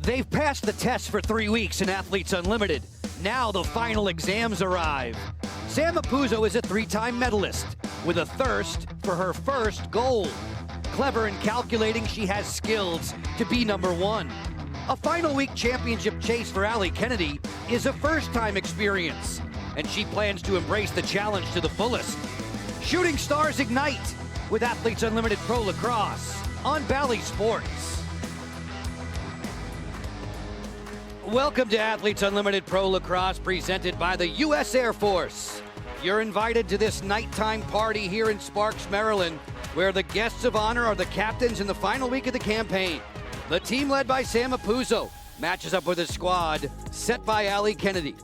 They've passed the test for 3 weeks in Athletes Unlimited. Now the final exams arrive. Sam Apuzzo is a 3-time medalist with a thirst for her first gold. Clever and calculating, she has skills to be #1. A final week championship chase for Allie Kennedy is a first-time experience, and she plans to embrace the challenge to the fullest. Shooting stars ignite with Athletes Unlimited Pro Lacrosse on Bally Sports. Welcome to Athletes Unlimited Pro Lacrosse, presented by the U.S. Air Force. You're invited to this nighttime party here in Sparks, Maryland, where the guests of honor are the captains in the final week of the campaign. The team led by Sam Apuzzo matches up with a squad set by Allie Kennedy.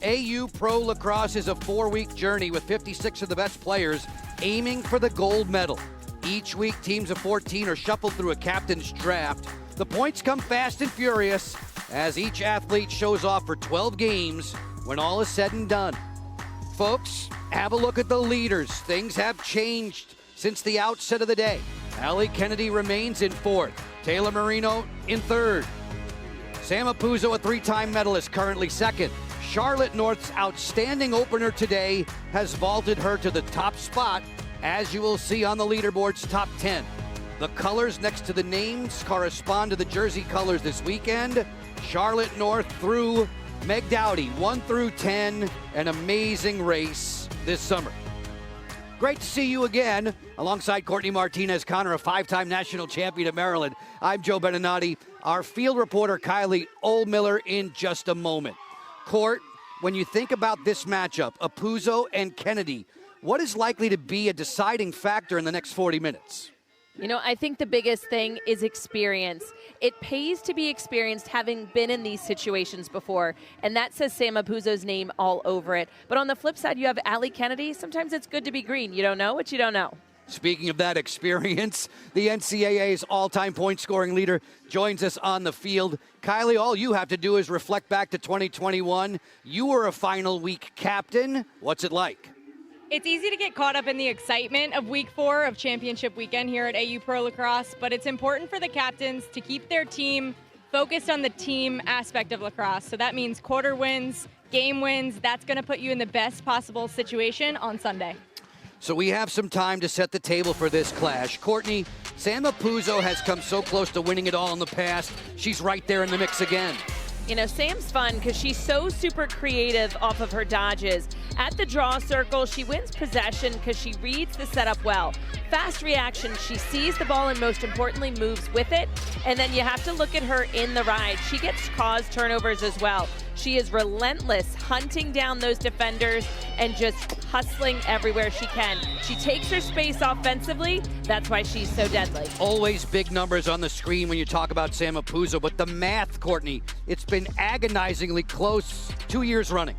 AU Pro Lacrosse is a 4-week journey with 56 of the best players aiming for the gold medal. Each week, teams of 14 are shuffled through a captain's draft. The points come fast and furious as each athlete shows off for 12 games when all is said and done. Folks, have a look at the leaders. Things have changed since the outset of the day. Allie Kennedy remains in 4th. Taylor Marino in 3rd. Sam Apuzzo, a 3-time medalist, currently 2nd. Charlotte North's outstanding opener today has vaulted her to the top spot, as you will see on the leaderboard's top 10. The colors next to the names correspond to the jersey colors this weekend. Charlotte North through Meg Dowdy, 1 through 10, an amazing race this summer. Great to see you again, alongside Courtney Martinez-Connor, a 5-time national champion at Maryland. I'm Joe Beninati, our field reporter Kylie Oldmiller in just a moment. Court, when you think about this matchup, Apuzzo and Kennedy, what is likely to be a deciding factor in the next 40 minutes? You know, I think the biggest thing is experience. It pays to be experienced, having been in these situations before, and that says Sam Apuzzo's name all over it. But on the flip side, you have Allie Kennedy. Sometimes it's good to be green. You don't know what you don't know. Speaking of that experience, the NCAA's all-time point-scoring leader joins us on the field. Kylie, all you have to do is reflect back to 2021. You were a final week captain. What's it like? It's easy to get caught up in the excitement of week 4 of championship weekend here at AU Pro Lacrosse, but it's important for the captains to keep their team focused on the team aspect of lacrosse. So that means quarter wins, game wins. That's going to put you in the best possible situation on Sunday. So we have some time to set the table for this clash. Courtney, Sam Apuzzo has come so close to winning it all in the past. She's right there in the mix again. You know, Sam's fun because she's so super creative off of her dodges. At the draw circle, she wins possession because she reads the setup well. Fast reaction, she sees the ball and most importantly moves with it. And then you have to look at her in the ride. She gets caused turnovers as well. She is relentless, hunting down those defenders and just hustling everywhere she can. She takes her space offensively. That's why she's so deadly. Always big numbers on the screen when you talk about Sam Apuzzo, but the math, Courtney, it's been agonizingly close 2 years running.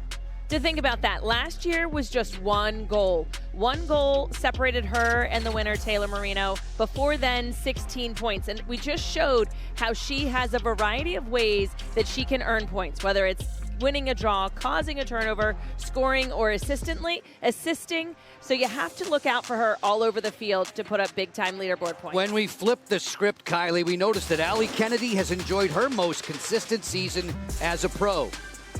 To think about that, last year was just 1 goal. 1 goal separated her and the winner, Taylor Marino. Before then, 16 points. And we just showed how she has a variety of ways that she can earn points, whether it's winning a draw, causing a turnover, scoring, or assisting. So you have to look out for her all over the field to put up big-time leaderboard points. When we flip the script, Kylie, we noticed that Allie Kennedy has enjoyed her most consistent season as a pro.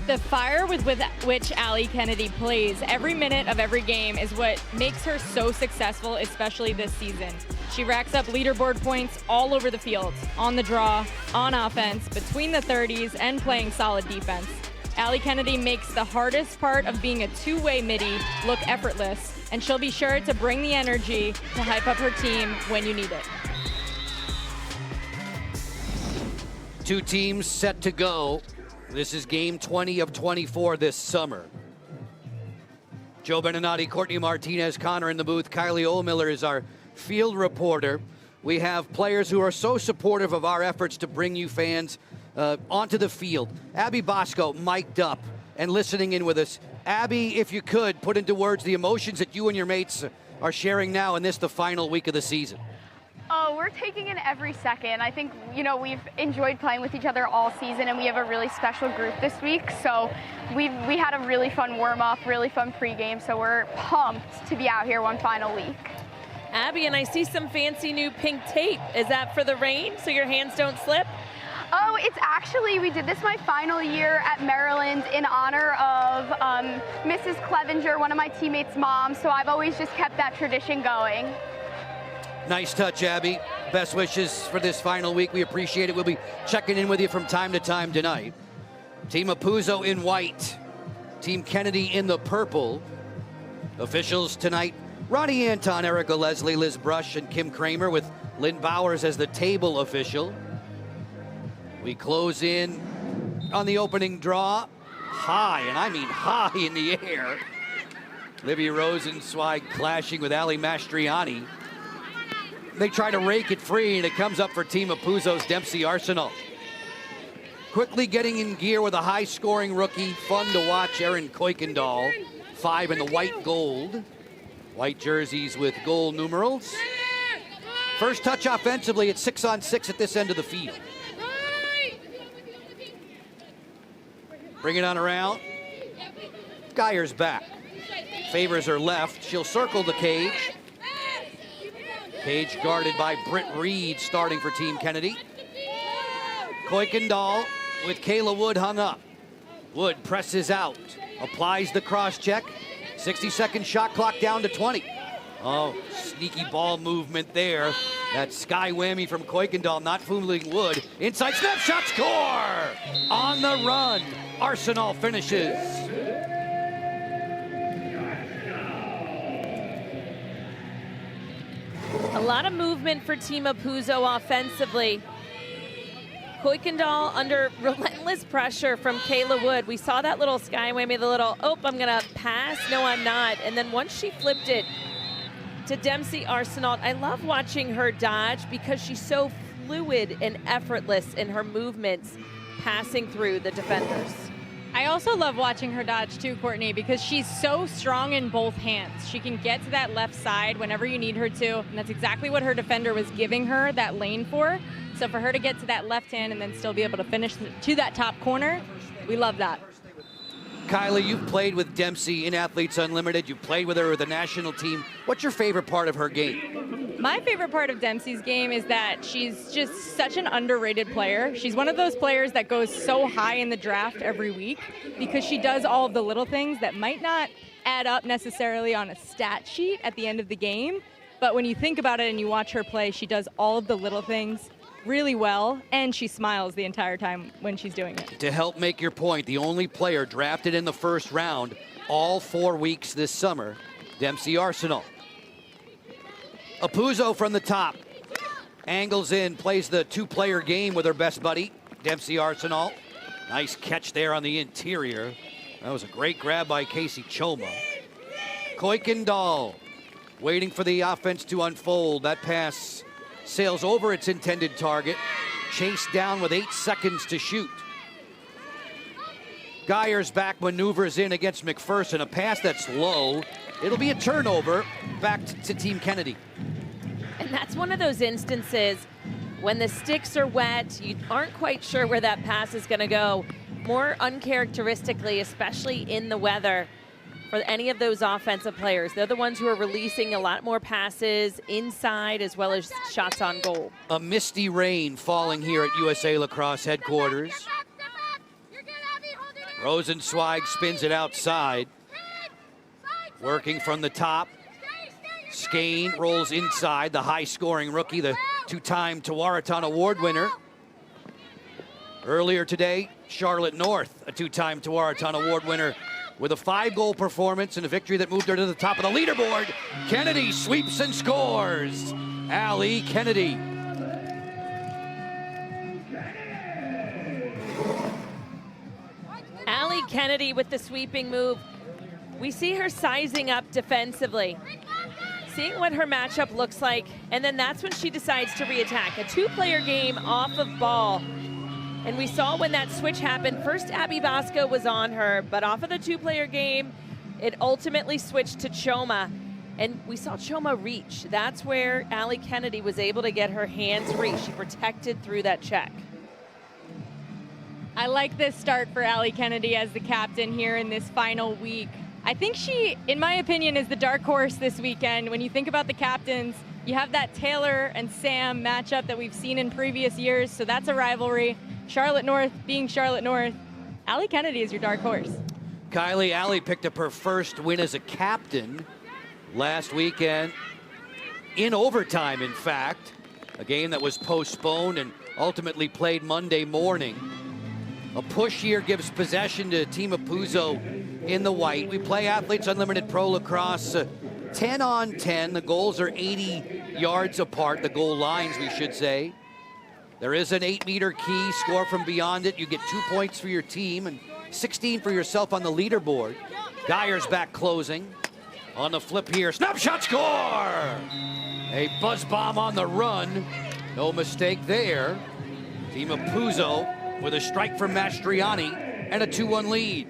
The fire with which Allie Kennedy plays every minute of every game is what makes her so successful, especially this season. She racks up leaderboard points all over the field, on the draw, on offense, between the 30s, and playing solid defense. Allie Kennedy makes the hardest part of being a two-way midi look effortless, and she'll be sure to bring the energy to hype up her team when you need it. 2 teams set to go. This is game 20 of 24 this summer. Joe Beninati, Courtney Martinez-Connor in the booth. Kylie Oldmiller is our field reporter. We have players who are so supportive of our efforts to bring you fans onto the field. Abby Bosco mic'd up and listening in with us. Abby, if you could, put into words the emotions that you and your mates are sharing now in this, the final week of the season. Oh, we're taking in every second. I think, you know, we've enjoyed playing with each other all season, and we have a really special group this week. So we had a really fun warm-up, really fun pregame, so we're pumped to be out here one final week. Abby, and I see some fancy new pink tape. Is that for the rain so your hands don't slip? Oh, it's actually, we did this my final year at Maryland in honor of Mrs. Clevenger, one of my teammates' moms, so I've always just kept that tradition going. Nice touch, Abby. Best wishes for this final week. We appreciate it. We'll be checking in with you from time to time tonight. Team Apuzzo in white. Team Kennedy in the purple. Officials tonight, Ronnie Anton, Erica Leslie, Liz Brush, and Kim Kramer, with Lynn Bowers as the table official. We close in on the opening draw. High, and I mean high in the air. Livy Rosenzweig clashing with Ali Mastriani. They try to rake it free, and it comes up for Team Apuzzo's Dempsey Arsenal. Quickly getting in gear with a high-scoring rookie. Fun to watch, Erin Kuykendall. 5 in the white gold. White jerseys with gold numerals. First touch offensively at 6-on-6 at this end of the field. Bring it on around. Geyer's back. Favors her left. She'll circle the cage. Cage guarded by Britt Reed, starting for Team Kennedy. Kuykendall with Kayla Wood hung up. Wood presses out, applies the cross check. 60-second shot clock down to 20. Oh, sneaky ball movement there. That sky whammy from Kuykendall, not fooling Wood. Inside snapshot, score! On the run, Arsenal finishes. A lot of movement for Team Apuzzo offensively. Kuykendall under relentless pressure from Kayla Wood. We saw that little sky whammy, the little, oh, I'm gonna pass, no I'm not. And then once she flipped it to Dempsey Arsenault, I love watching her dodge because she's so fluid and effortless in her movements passing through the defenders. I also love watching her dodge too, Courtney, because she's so strong in both hands. She can get to that left side whenever you need her to, and that's exactly what her defender was giving her that lane for. So for her to get to that left hand and then still be able to finish to that top corner, we love that. Kylie, you've played with Dempsey in Athletes Unlimited. You've played with her with the national team. What's your favorite part of her game? My favorite part of Dempsey's game is that she's just such an underrated player. She's one of those players that goes so high in the draft every week because she does all of the little things that might not add up necessarily on a stat sheet at the end of the game. But when you think about it and you watch her play, she does all of the little things really well, and she smiles the entire time when she's doing it. To help make your point, the only player drafted in the first round all 4 weeks this summer, Dempsey Arsenault. Apuzzo from the top. Angles in, plays the two-player game with her best buddy, Dempsey Arsenault. Nice catch there on the interior. That was a great grab by Casey Choma. Kuykendall waiting for the offense to unfold. That pass sails over its intended target. Chased down with 8 seconds to shoot. Geyer's back, maneuvers in against McPherson. A pass that's low. It'll be a turnover back to Team Kennedy. And that's one of those instances when the sticks are wet, you aren't quite sure where that pass is going to go. More uncharacteristically, especially in the weather, for any of those offensive players. They're the ones who are releasing a lot more passes inside as well as shots on goal. A misty rain falling here at USA Lacrosse headquarters. Rosenzweig spins it outside. Working from the top. Skane rolls inside, the high-scoring rookie, the two-time Tewaaraton Award winner. Earlier today, Charlotte North, a two-time Tewaaraton Award winner, with a 5-goal performance and a victory that moved her to the top of the leaderboard. Kennedy sweeps and scores. Ali Kennedy. Ali Kennedy with the sweeping move. We see her sizing up defensively, seeing what her matchup looks like, and then that's when she decides to re-attack. A two-player game off of ball. And we saw when that switch happened, first Abby Bosco was on her, but off of the two-player game, it ultimately switched to Choma. And we saw Choma reach. That's where Ali Kennedy was able to get her hands free. She protected through that check. I like this start for Ali Kennedy as the captain here in this final week. I think she, in my opinion, is the dark horse this weekend. When you think about the captains, you have that Taylor and Sam matchup that we've seen in previous years, so that's a rivalry. Charlotte North being Charlotte North, Allie Kennedy is your dark horse. Kylie, Allie picked up her first win as a captain last weekend, in overtime, in fact. A game that was postponed and ultimately played Monday morning. A push here gives possession to Team Apuzzo in the white. We play Athletes Unlimited Pro Lacrosse 10 on 10. The goals are 80 yards apart, the goal lines, we should say. There is an 8-meter key. Score from beyond it. You get 2 points for your team and 16 for yourself on the leaderboard. Geyer's back closing. On the flip here, snapshot score! A buzz bomb on the run. No mistake there. Team Apuzzo with a strike from Mastriani and a 2-1 lead.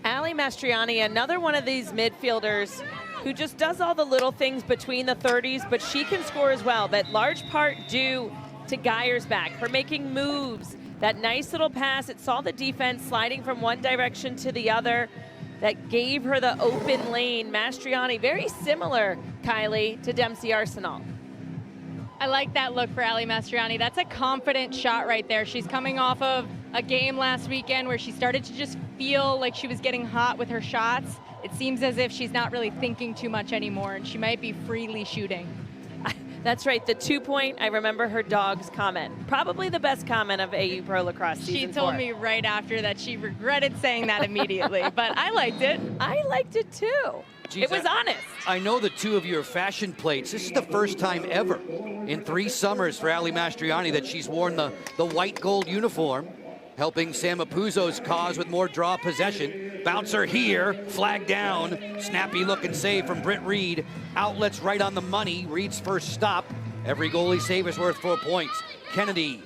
Allie Mastriani, another one of these midfielders who just does all the little things between the 30s, but she can score as well. That large part due to Geyer's back, her making moves. That nice little pass, it saw the defense sliding from one direction to the other. That gave her the open lane. Mastriani, very similar, Kylie, to Dempsey Arsenal. I like that look for Allie Mastriani. That's a confident shot right there. She's coming off of a game last weekend where she started to just feel like she was getting hot with her shots. It seems as if she's not really thinking too much anymore, and she might be freely shooting. That's right, the 2-point, I remember her dog's comment. Probably the best comment of AU Pro Lacrosse season 4. She told me right after that she regretted saying that immediately, but I liked it. I liked it too. Jeez, it was honest. I know the two of you are fashion plates. This is the first time ever in 3 summers for Allie Mastriani that she's worn the white gold uniform, helping Sam Apuzzo's cause with more draw possession. Bouncer here, flag down. Snappy look and save from Britt Reed. Outlets right on the money. Reed's first stop. Every goalie save is worth 4 points. Kennedy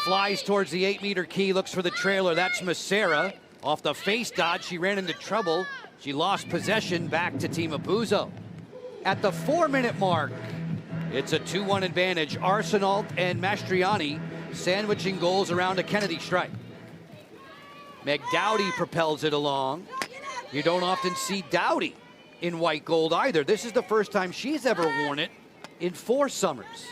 flies towards the 8-meter key, looks for the trailer. That's Macera. Off the face dodge, she ran into trouble. She lost possession, back to Team Apuzzo. At the 4-minute mark, it's a 2-1 advantage. Arsenault and Mastriani sandwiching goals around a Kennedy strike. McDowdy propels it along. You don't often see Dowdy in white gold either. This is the first time she's ever worn it in 4 summers.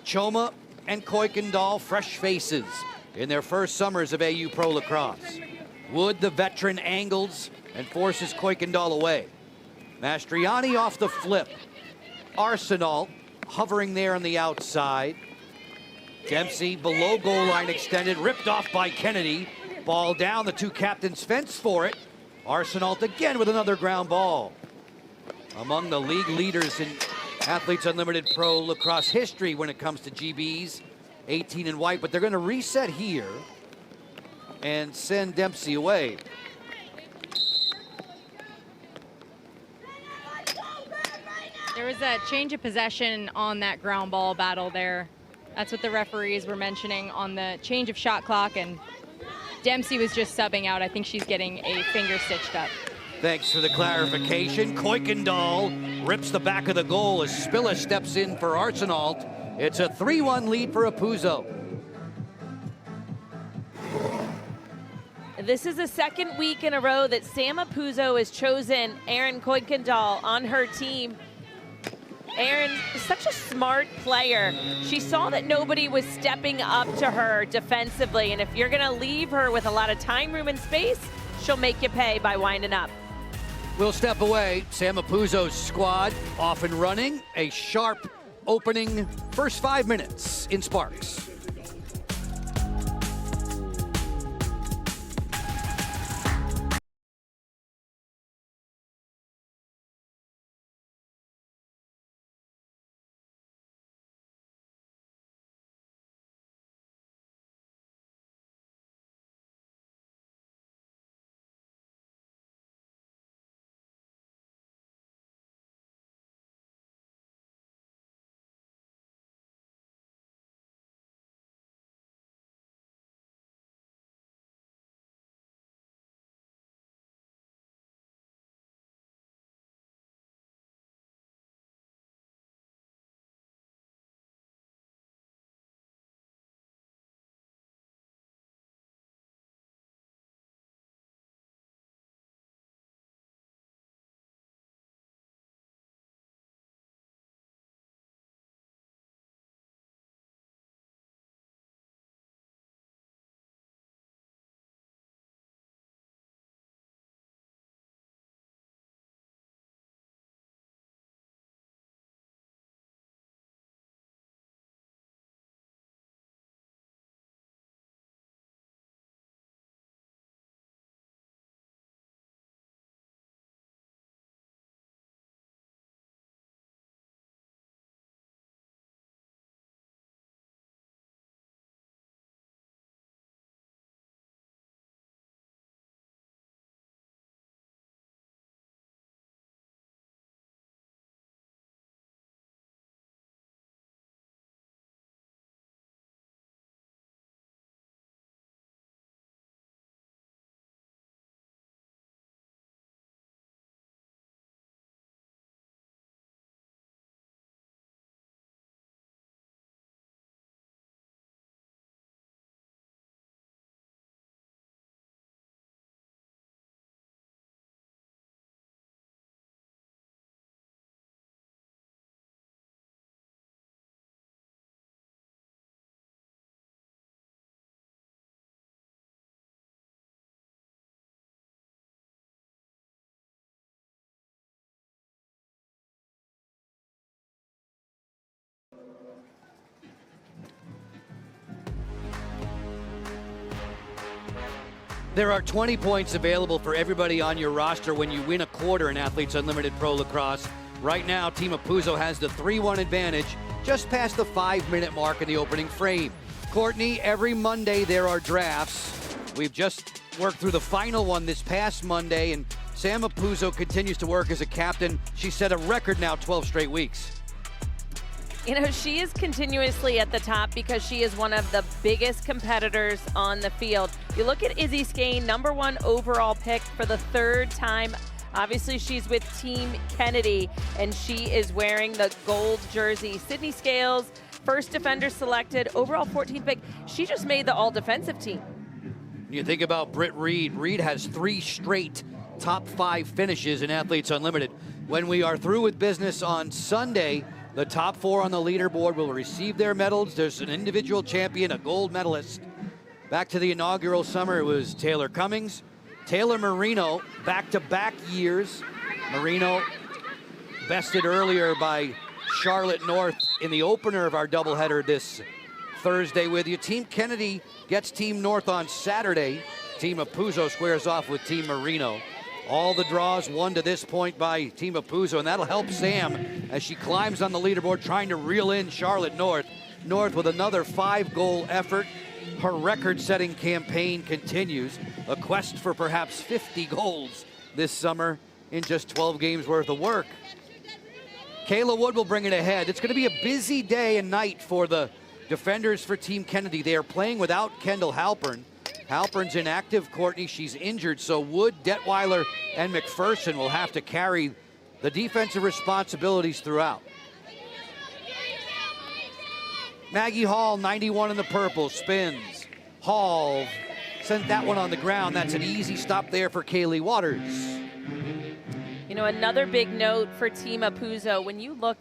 Choma and Kuykendall, fresh faces in their first summers of AU Pro Lacrosse. Wood, the veteran, angles and forces Kuykendall away. Mastriani off the flip. Arsenault hovering there on the outside. Dempsey below goal line extended, ripped off by Kennedy. Ball down, the 2 captains fence for it. Arsenault again with another ground ball. Among the league leaders in Athletes Unlimited Pro Lacrosse history when it comes to GBs, 18 in white, but they're going to reset here and send Dempsey away. There was a change of possession on that ground ball battle there. That's what the referees were mentioning on the change of shot clock, and Dempsey was just subbing out. I think she's getting a finger stitched up. Thanks for the clarification. Kuykendall rips the back of the goal as Spilla steps in for Arsenault. It's a 3-1 lead for Apuzzo. This is the second week in a row that Sam Apuzzo has chosen Erin Kuykendall on her team. Erin is such a smart player. She saw that nobody was stepping up to her defensively, and if you're gonna leave her with a lot of time, room, and space, she'll make you pay by winding up. We'll step away. Sam Apuzzo's squad off and running. A sharp opening first 5 minutes in Sparks. There are 20 points available for everybody on your roster when you win a quarter in Athletes Unlimited Pro Lacrosse. Right now, Team Apuzo has the 3-1 advantage just past the 5-minute mark in the opening frame. Courtney, every Monday there are drafts. We've just worked through the final one this past Monday, and Sam Apuzo continues to work as a captain. She set a record now 12 straight weeks. You know, she is continuously at the top because she is one of the biggest competitors on the field. You look at Izzy Skane, #1 overall pick for the 3rd time. Obviously, she's with Team Kennedy, and she is wearing the gold jersey. Sydney Scales, first defender selected, overall 14th pick. She just made the all-defensive team. You think about Britt Reed. Reed has 3 straight top 5 finishes in Athletes Unlimited. When we are through with business on Sunday, the top 4 on the leaderboard will receive their medals. There's an individual champion, a gold medalist. Back to the inaugural summer, it was Taylor Cummings, Taylor Marino, back-to-back years. Marino bested earlier by Charlotte North in the opener of our doubleheader this Thursday with you. Team Kennedy gets Team North on Saturday. Team Apuzo squares off with Team Marino. All the draws won to this point by Team Apuzo, and that'll help Sam as she climbs on the leaderboard trying to reel in Charlotte North. North with another 5-goal effort. Her record-setting campaign continues. A quest for perhaps 50 goals this summer in just 12 games worth of work. Kayla Wood will bring it ahead. It's going to be a busy day and night for the defenders for Team Kennedy. They are playing without Kendall Halpern. Halpern's inactive, Courtney. She's injured, so Wood, Detweiler, and McPherson will have to carry the defensive responsibilities throughout. Maggie Hall, 91 in the purple, spins. Hall sent that one on the ground. That's an easy stop there for Kaylee Waters. You know, another big note for Team Apuzo, when you look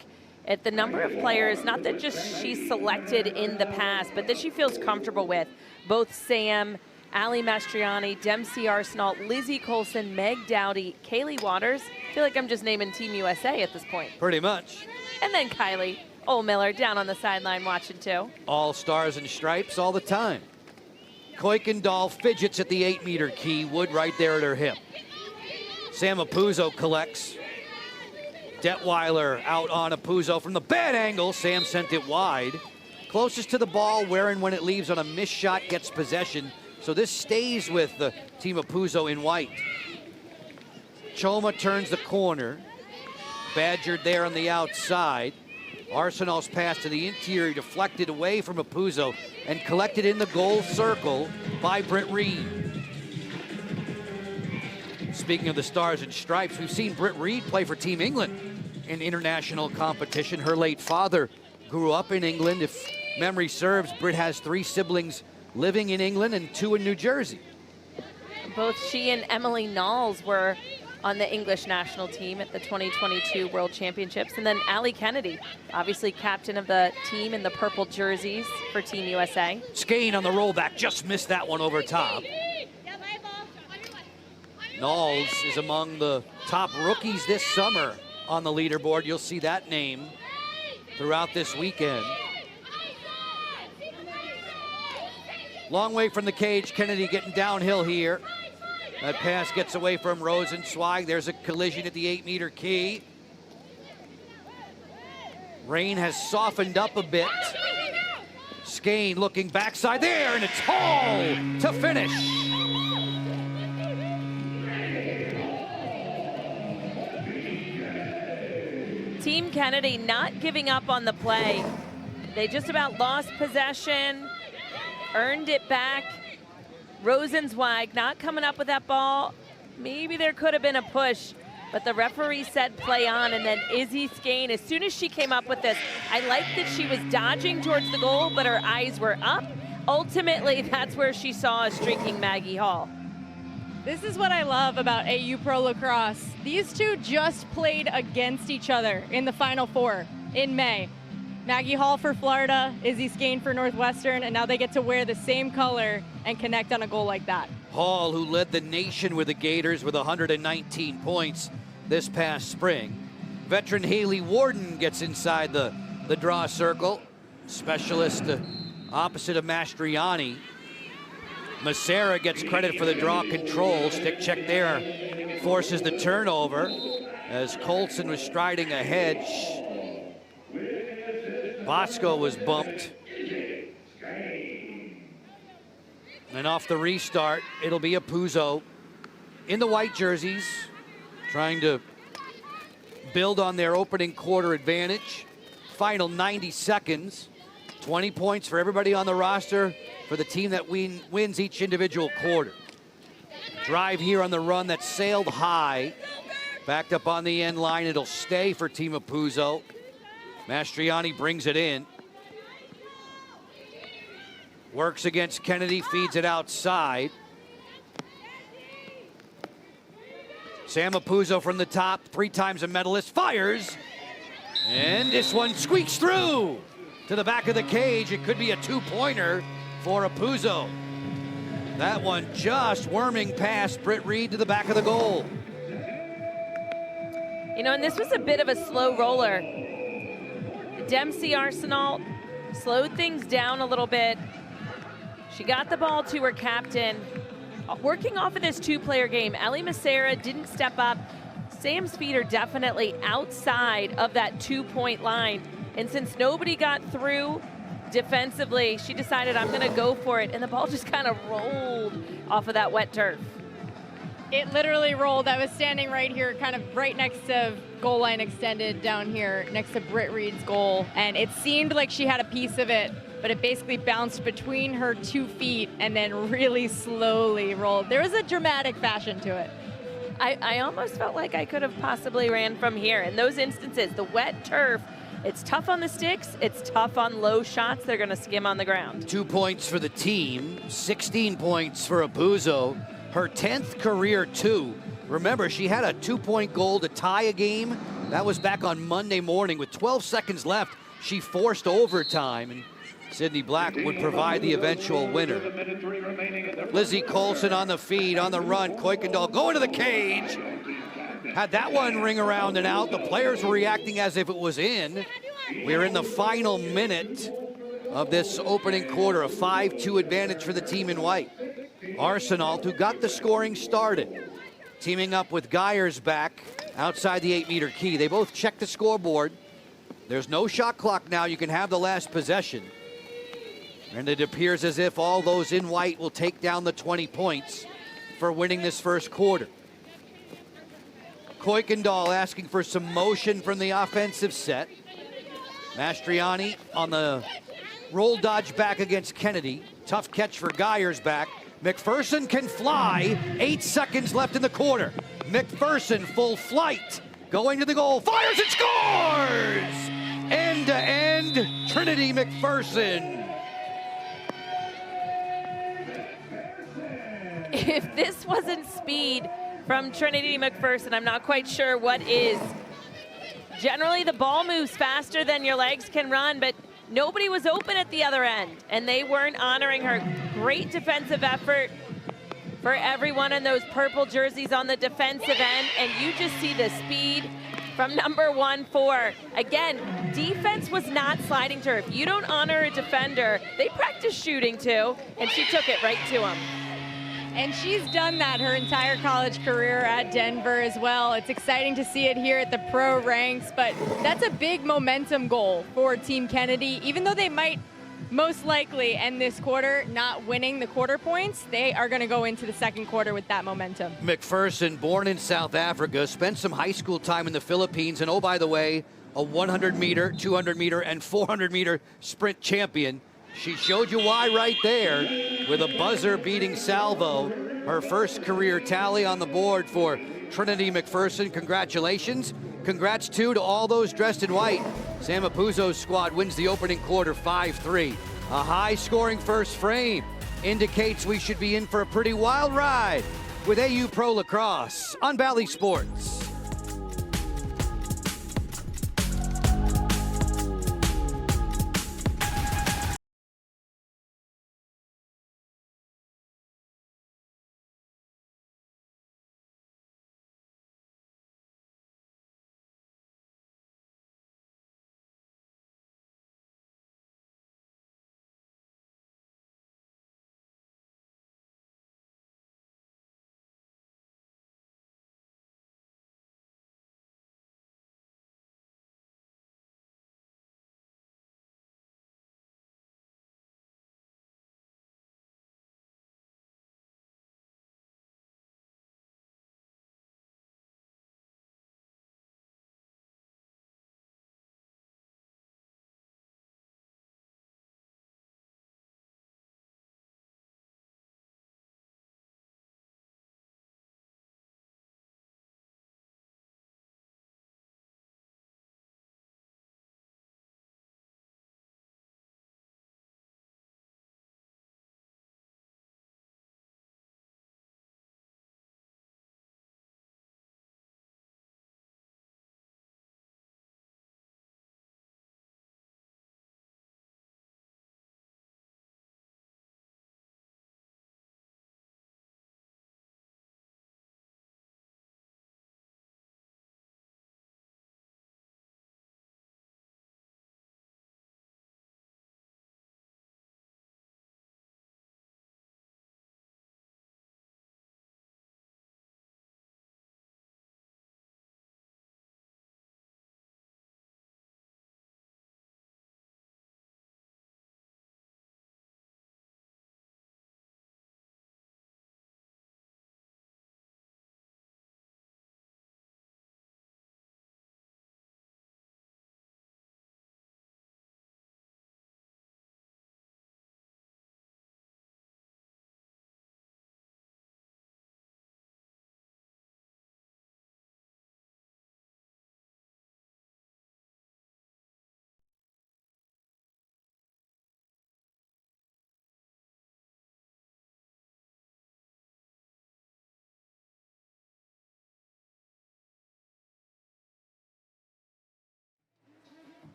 at the number of players, not that just she's selected in the past, but that she feels comfortable with. Both Sam, Ali Mastriani, Dempsey Arsenal, Lizzie Colson, Meg Dowdy, Kaylee Waters. I feel like I'm just naming Team USA at this point. Pretty much. And then Kylie Miller down on the sideline watching too. All stars and stripes all the time. Kuykendall fidgets at the 8-meter key. Wood right there at her hip. Sam Apuzo collects. Detweiler out on Apuzo from the bad angle. Sam sent it wide. Closest to the ball, Warren, when it leaves on a missed shot, gets possession. So this stays with the Team Apuzo in white. Choma turns the corner. Badgered there on the outside. Arsenal's pass to the interior, deflected away from Apuzo and collected in the goal circle by Britt Reed. Speaking of the stars and stripes, we've seen Britt Reed play for Team England in international competition. Her late father grew up in England. If memory serves, Britt has 3 siblings living in England and 2 in New Jersey. Both she and Emily Knowles were on the English national team at the 2022 World Championships. And then Ali Kennedy, obviously captain of the team in the purple jerseys for Team USA. Skane on the rollback, just missed that one over top. Knowles is among the top rookies this summer on the leaderboard. You'll see that name throughout this weekend. Long way from the cage. Kennedy getting downhill here. That pass gets away from Rosenzweig. There's a collision at the 8-meter key. Rain has softened up a bit. Skane looking backside there, and it's Hall to finish. Team Kennedy not giving up on the play. They just about lost possession, earned it back. Rosenzweig not coming up with that ball. Maybe there could have been a push, but the referee said play on, and then Izzy Skane, as soon as she came up with this, I like that she was dodging towards the goal, but her eyes were up. Ultimately, that's where she saw a streaking Maggie Hall. This is what I love about AU Pro Lacrosse. These two just played against each other in the Final Four in May. Maggie Hall for Florida, Izzy Skane for Northwestern, and now they get to wear the same color and connect on a goal like that. Hall, who led the nation with the Gators with 119 points this past spring. Veteran Haley Warden gets inside the draw circle. Specialist opposite of Mastriani. Massera gets credit for the draw control. Stick check there. Forces the turnover as Colson was striding a hedge. Bosco was bumped. And off the restart, it'll be a Puzo in the white jerseys, trying to build on their opening quarter advantage. Final 90 seconds, 20 points for everybody on the roster for the team that wins each individual quarter. Drive here on the run that sailed high. Backed up on the end line, it'll stay for Team Puzo. Mastriani brings it in. Works against Kennedy, feeds it outside. Sam Apuzzo from the top, 3 times a medalist, fires. And this one squeaks through to the back of the cage. It could be a 2-pointer for Apuzzo. That one just worming past Britt Reed to the back of the goal. You know, and this was a bit of a slow roller. Dempsey Arsenal slowed things down a little bit. She got the ball to her captain. Working off of this 2-player game, Ellie Massera didn't step up. Sam's feet are definitely outside of that 2-point line. And since nobody got through defensively, she decided, I'm gonna go for it. And the ball just kind of rolled off of that wet turf. It literally rolled. I was standing right here, kind of right next to goal line extended down here, next to Britt Reed's goal. And it seemed like she had a piece of it, but it basically bounced between her 2 feet and then really slowly rolled. There was a dramatic fashion to it. I almost felt like I could have possibly ran from here. In those instances, the wet turf, it's tough on the sticks, it's tough on low shots. They're gonna skim on the ground. 2 points for the team, 16 points for Apuzzo. Her 10th career 2. Remember, she had a 2-point goal to tie a game. That was back on Monday morning. With 12 seconds left, she forced overtime, and Sydney Black would provide the eventual winner. Lizzie Colson on the feed, on the run. Kuykendall going to the cage. Had that one ring around and out. The players were reacting as if it was in. We're in the final minute of this opening quarter. A 5-2 advantage for the team in white. Arsenal, who got the scoring started, teaming up with Geyersbach outside the 8-meter key. They both check the scoreboard. There's no shot clock now. You can have the last possession. And it appears as if all those in white will take down the 20 points for winning this first quarter. Kuykendall asking for some motion from the offensive set. Mastriani on the roll dodge back against Kennedy. Tough catch for Geyersbach. McPherson can fly. 8 seconds left in the quarter. McPherson full flight. Going to the goal. Fires and scores! End to end, Trinity McPherson. If this wasn't speed from Trinity McPherson, I'm not quite sure what is. Generally, the ball moves faster than your legs can run, but nobody was open at the other end, and they weren't honoring her. Great defensive effort for everyone in those purple jerseys on the defensive end, and you just see the speed from number 1-4. Again, defense was not sliding to her. If you don't honor a defender, they practice shooting too, and she took it right to him. And she's done that her entire college career at Denver as well. It's exciting to see it here at the pro ranks, but that's a big momentum goal for Team Kennedy. Even though they might most likely end this quarter not winning the quarter points, they are going to go into the second quarter with that momentum. McPherson, born in South Africa, spent some high school time in the Philippines, and oh, by the way, a 100-meter, 200-meter, and 400-meter sprint champion. She showed you why right there with a buzzer-beating salvo. Her first career tally on the board for Trinity McPherson. Congratulations. Congrats, too, to all those dressed in white. Sam Apuzzo's squad wins the opening quarter 5-3. A high-scoring first frame indicates we should be in for a pretty wild ride with AU Pro Lacrosse on Bally Sports.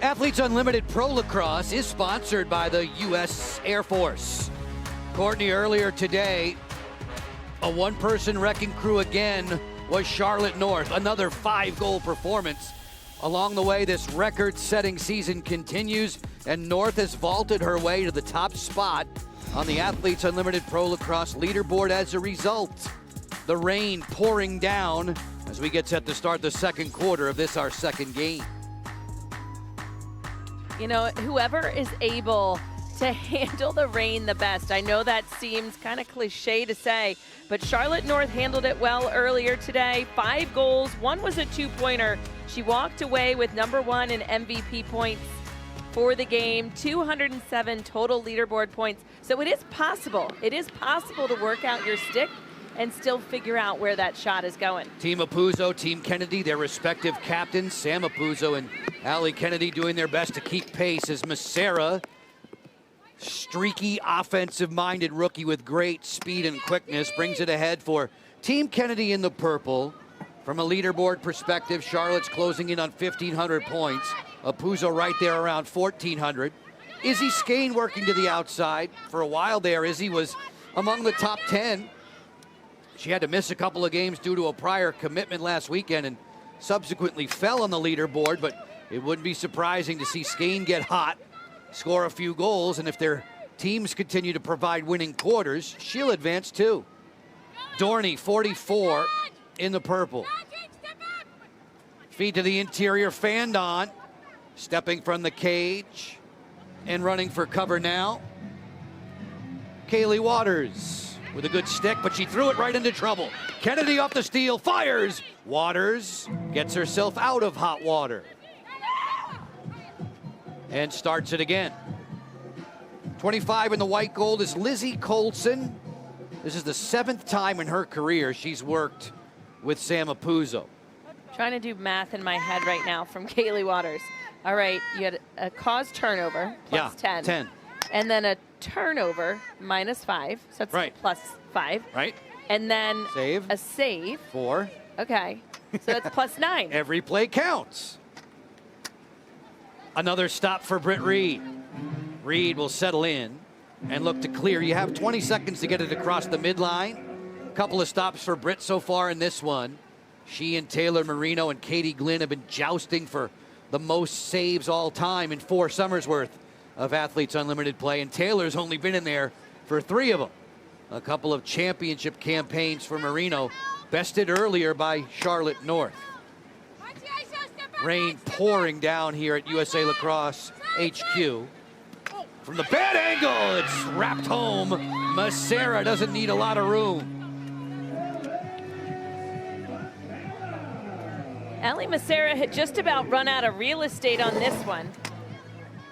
Athletes Unlimited Pro Lacrosse is sponsored by the U.S. Air Force. Courtney, earlier today, a one-person wrecking crew again was Charlotte North. Another 5-goal performance. Along the way, this record-setting season continues, and North has vaulted her way to the top spot on the Athletes Unlimited Pro Lacrosse leaderboard as a result. The rain pouring down as we get set to start the second quarter of this, our second game. You know, whoever is able to handle the rain the best. I know that seems kind of cliche to say, but Charlotte North handled it well earlier today. 5 goals, 1 was a 2-pointer. She walked away with #1 in MVP points for the game, 207 total leaderboard points. So it is possible. It is possible to work out your stick and still figure out where that shot is going. Team Apuzzo, Team Kennedy, their respective captains, Sam Apuzzo and Allie Kennedy, doing their best to keep pace as Macera, streaky, offensive-minded rookie with great speed and quickness, brings it ahead for Team Kennedy in the purple. From a leaderboard perspective, Charlotte's closing in on 1,500 points. Apuzzo right there around 1,400. Izzy Skane working to the outside. For a while there, Izzy was among the top 10. She had to miss a couple of games due to a prior commitment last weekend and subsequently fell on the leaderboard, but it wouldn't be surprising to see Skane get hot, score a few goals, and if their teams continue to provide winning quarters, she'll advance too. Dorney, 44 in the purple. Feed to the interior, fanned on, stepping from the cage and running for cover now. Kaylee Waters with a good stick, but she threw it right into trouble. Kennedy off the steal, fires. Waters gets herself out of hot water and starts it again. 25 in the white gold is Lizzie Colson. This is the 7th time in her career she's worked with Sam Apuzzo. Trying to do math in my head right now from Kaylee Waters. All right, you had a caused turnover, plus 10. And then a turnover, -5. So that's right. +5. Right. And then Save. a save. 4. Okay, so that's +9. Every play counts. Another stop for Britt Reed. Reed will settle in and look to clear. You have 20 seconds to get it across the midline. A couple of stops for Britt so far in this one. She and Taylor Marino and Katie Glynn have been jousting for the most saves all time in 4 summers worth of Athletes Unlimited play, and Taylor's only been in there for 3 of them. A couple of championship campaigns for Marino, bested earlier by Charlotte North. Rain pouring down here at USA Lacrosse HQ. From the bad angle, it's wrapped home. Macera doesn't need a lot of room. Allie Macera had just about run out of real estate on this one.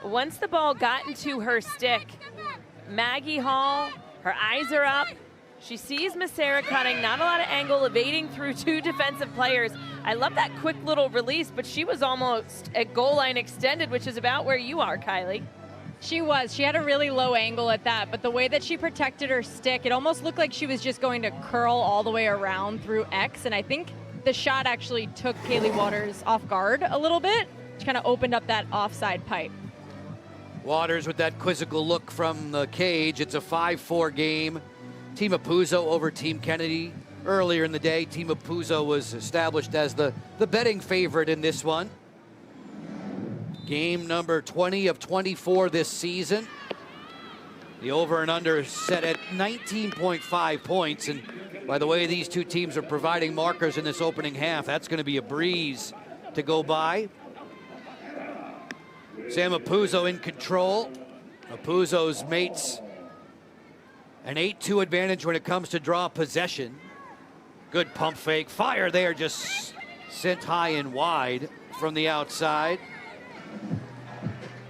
Once the ball got into her stick, Maggie Hall, her eyes are up. She sees Macera cutting, not a lot of angle, evading through 2 defensive players. I love that quick little release, but she was almost at goal line extended, which is about where you are, Kylie. She was. She had a really low angle at that, but the way that she protected her stick, it almost looked like she was just going to curl all the way around through X, and I think the shot actually took Kaylee Waters off guard a little bit. She kind of opened up that offside pipe. Waters with that quizzical look from the cage. It's a 5-4 game. Team Apuzzo over Team Kennedy. Earlier in the day, Team Apuzzo was established as the betting favorite in this one. Game number 20 of 24 this season. The over and under set at 19.5 points. And by the way, these 2 teams are providing markers in this opening half. That's going to be a breeze to go by. Sam Apuzzo in control. Apuzzo's mates an 8-2 advantage when it comes to draw possession. Good pump fake. Fire there, just sent high and wide from the outside.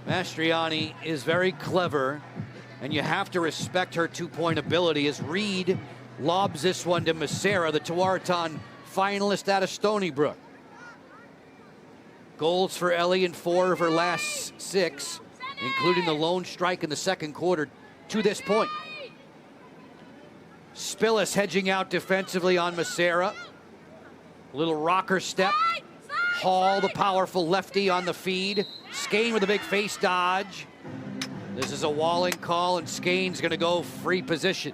Mastriani is very clever, and you have to respect her 2-point ability as Reed lobs this one to Macera, the Tewaaraton finalist out of Stony Brook. Goals for Ellie in 4 of her last 6, including the lone strike in the second quarter to this point. Spillis hedging out defensively on Macera. Little rocker step. Hall, the powerful lefty on the feed. Skane with a big face dodge. This is a walling call, and Skane's going to go free position.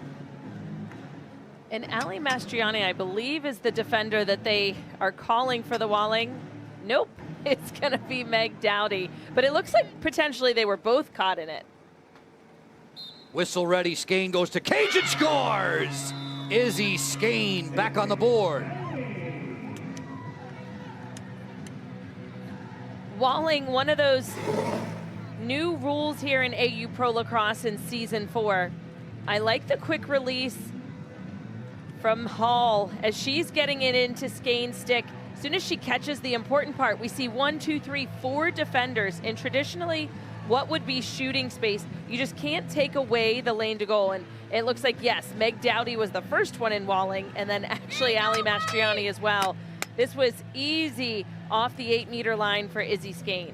And Ali Mastriani, I believe, is the defender that they are calling for the walling. Nope, it's going to be Meg Dowdy. But it looks like potentially they were both caught in it. Whistle ready, Skane goes to cage and scores! Izzy Skane back on the board. Walling, one of those new rules here in AU Pro Lacrosse in Season 4. I like the quick release from Hall as she's getting it into Skane's stick. As soon as she catches the important part, we see 1, 2, 3, 4 defenders in traditionally what would be shooting space. You just can't take away the lane to goal. And it looks like, yes, Meg Dowdy was the first one in Walling, and then actually Ali Mastriani as well. This was easy off the 8-meter line for Izzy Skane.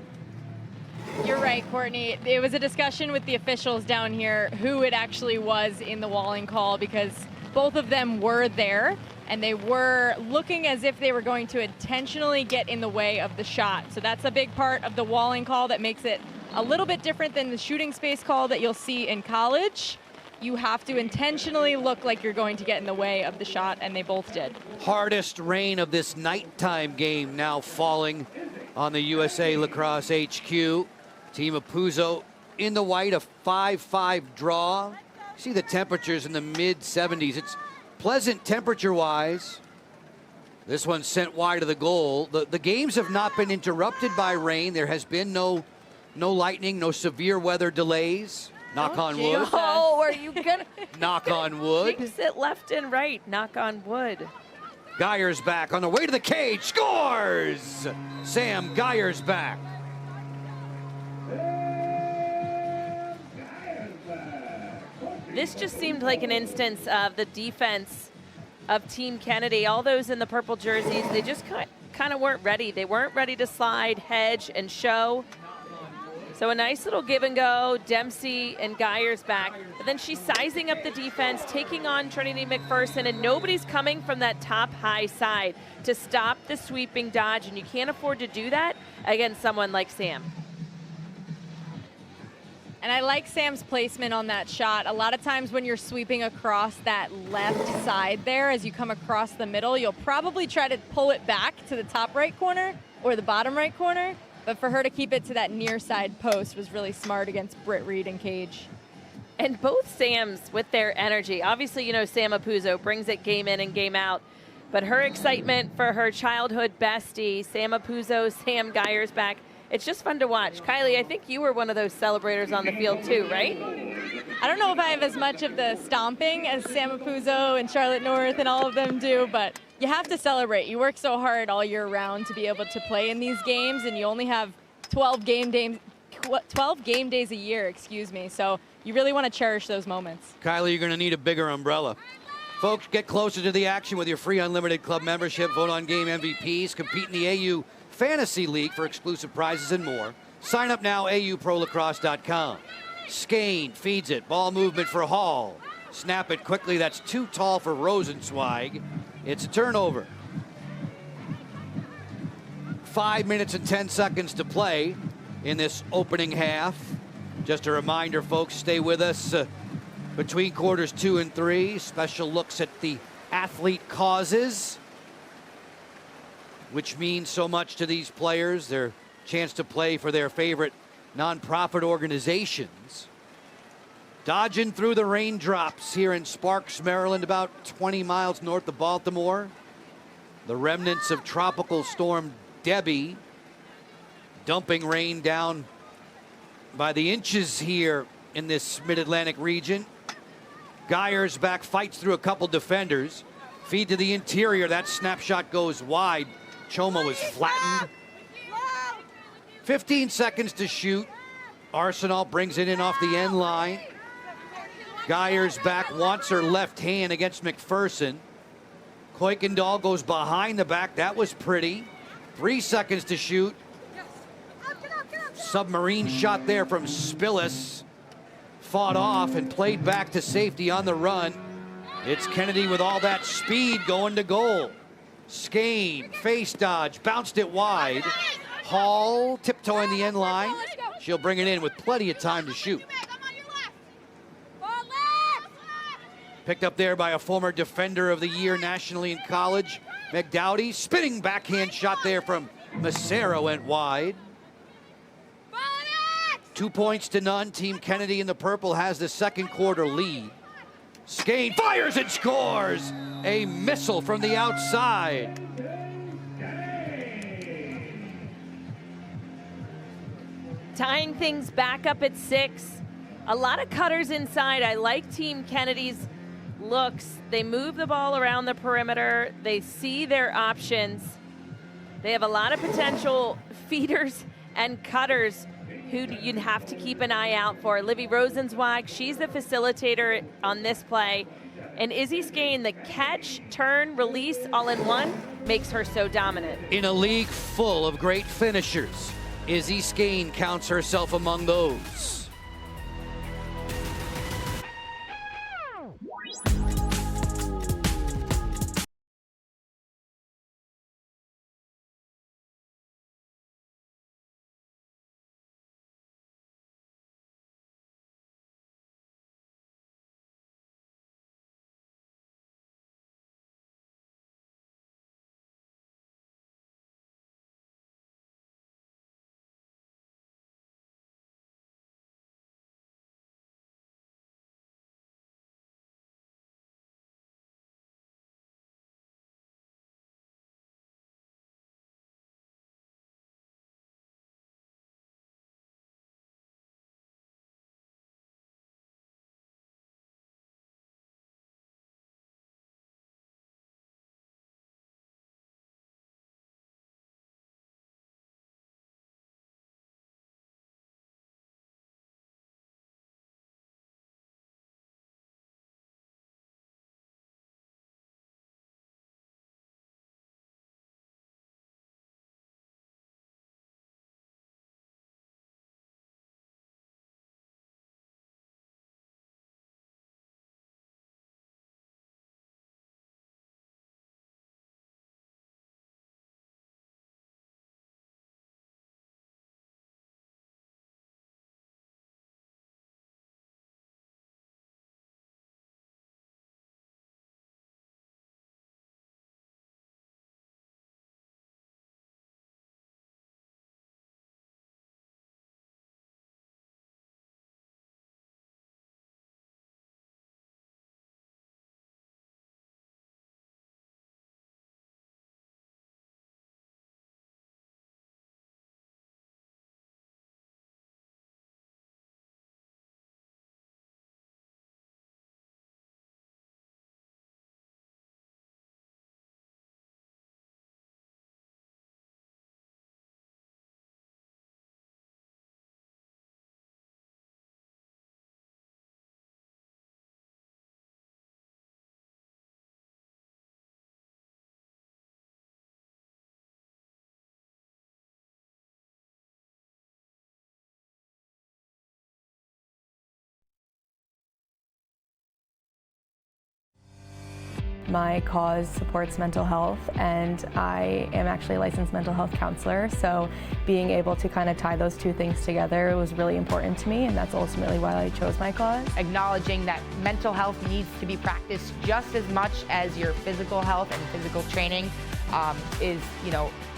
You're right, Courtney. It was a discussion with the officials down here who it actually was in the walling call, because both of them were there and they were looking as if they were going to intentionally get in the way of the shot. So that's a big part of the walling call that makes it a little bit different than the shooting space call that you'll see in college. You have to intentionally look like you're going to get in the way of the shot, and they both did. Hardest rain of this nighttime game now falling on the USA Lacrosse HQ. Team of Puzo in the white, a 5-5 draw. See the temperatures in the mid-70s. It's pleasant temperature-wise. This one sent wide of the goal. The games have not been interrupted by rain. There has been no lightning, no severe weather delays. Knock on wood. Oh, are you gonna knock on wood? Jinx it left and right. Knock on wood. Geyer's back on the way to the cage. Scores! Sam Geyer's back. This just seemed like an instance of the defense of Team Kennedy. All those in the purple jerseys, they just kind of weren't ready. They weren't ready to slide, hedge, and show. So a nice little give and go. Dempsey and Geyer's back. But then she's sizing up the defense, taking on Trinity McPherson, and nobody's coming from that top high side to stop the sweeping dodge, and you can't afford to do that against someone like Sam. And I like Sam's placement on that shot. A lot of times when you're sweeping across that left side there, as you come across the middle, you'll probably try to pull it back to the top right corner or the bottom right corner. But for her to keep it to that near side post was really smart against Britt Reed and Cage. And both Sams with their energy. Obviously, you know, Sam Apuzzo brings it game in and game out. But her excitement for her childhood bestie, Sam Apuzzo, Sam Geyer's back. It's just fun to watch. Kylie, I think you were one of those celebrators on the field too, right? I don't know if I have as much of the stomping as Sam Apuzzo and Charlotte North and all of them do, but you have to celebrate. You work so hard all year round to be able to play in these games, and you only have 12 game days a year, excuse me. So you really want to cherish those moments. Kylie, you're going to need a bigger umbrella. Folks, get closer to the action with your free unlimited club membership. Vote on game MVPs. Compete in the AU Fantasy League for exclusive prizes and more. Sign up now, auprolacrosse.com. Skane feeds it. Ball movement for Hall. Snap it quickly. That's too tall for Rosenzweig. It's a turnover. 5 minutes and 10 seconds to play in this opening half. Just a reminder, folks, stay with us between quarters 2 and 3. Special looks at the athlete causes, which means so much to these players, their chance to play for their favorite nonprofit organizations. Dodging through the raindrops here in Sparks, Maryland, about 20 miles north of Baltimore. The remnants of Tropical Storm Debbie dumping rain down by the inches here in this mid-Atlantic region. Geyer's back, fights through a couple defenders. Feed to the interior, that snapshot goes wide. Choma was flattened. 15 seconds to shoot. Arsenal brings it in off the end line. Geyer's back, wants her left hand against McPherson. Kuykendall goes behind the back. That was pretty. 3 seconds to shoot. Submarine shot there from Spillis. Fought off and played back to safety on the run. It's Kennedy with all that speed going to goal. Skane, face dodge, bounced it wide. Hall tiptoeing the end line. She'll bring it in with plenty of time to shoot. Picked up there by a former Defender of the Year nationally in college, McDowdy. Spinning backhand shot there from Massera went wide. 2 points to none. Team Kennedy in the purple has the second quarter lead. Skane fires and scores! A missile from the outside. Tying things back up at 6. A lot of cutters inside. I like Team Kennedy's looks. They move the ball around the perimeter. They see their options. They have a lot of potential feeders and cutters who you'd have to keep an eye out for. Livy Rosenzweig, she's the facilitator on this play. And Izzy Skane, the catch, turn, release, all in one, makes her so dominant. In a league full of great finishers, Izzy Skane counts herself among those. My cause supports mental health, and I am actually a licensed mental health counselor, so being able to kind of tie those two things together was really important to me, and that's ultimately why I chose my cause. Acknowledging that mental health needs to be practiced just as much as your physical health and physical training is,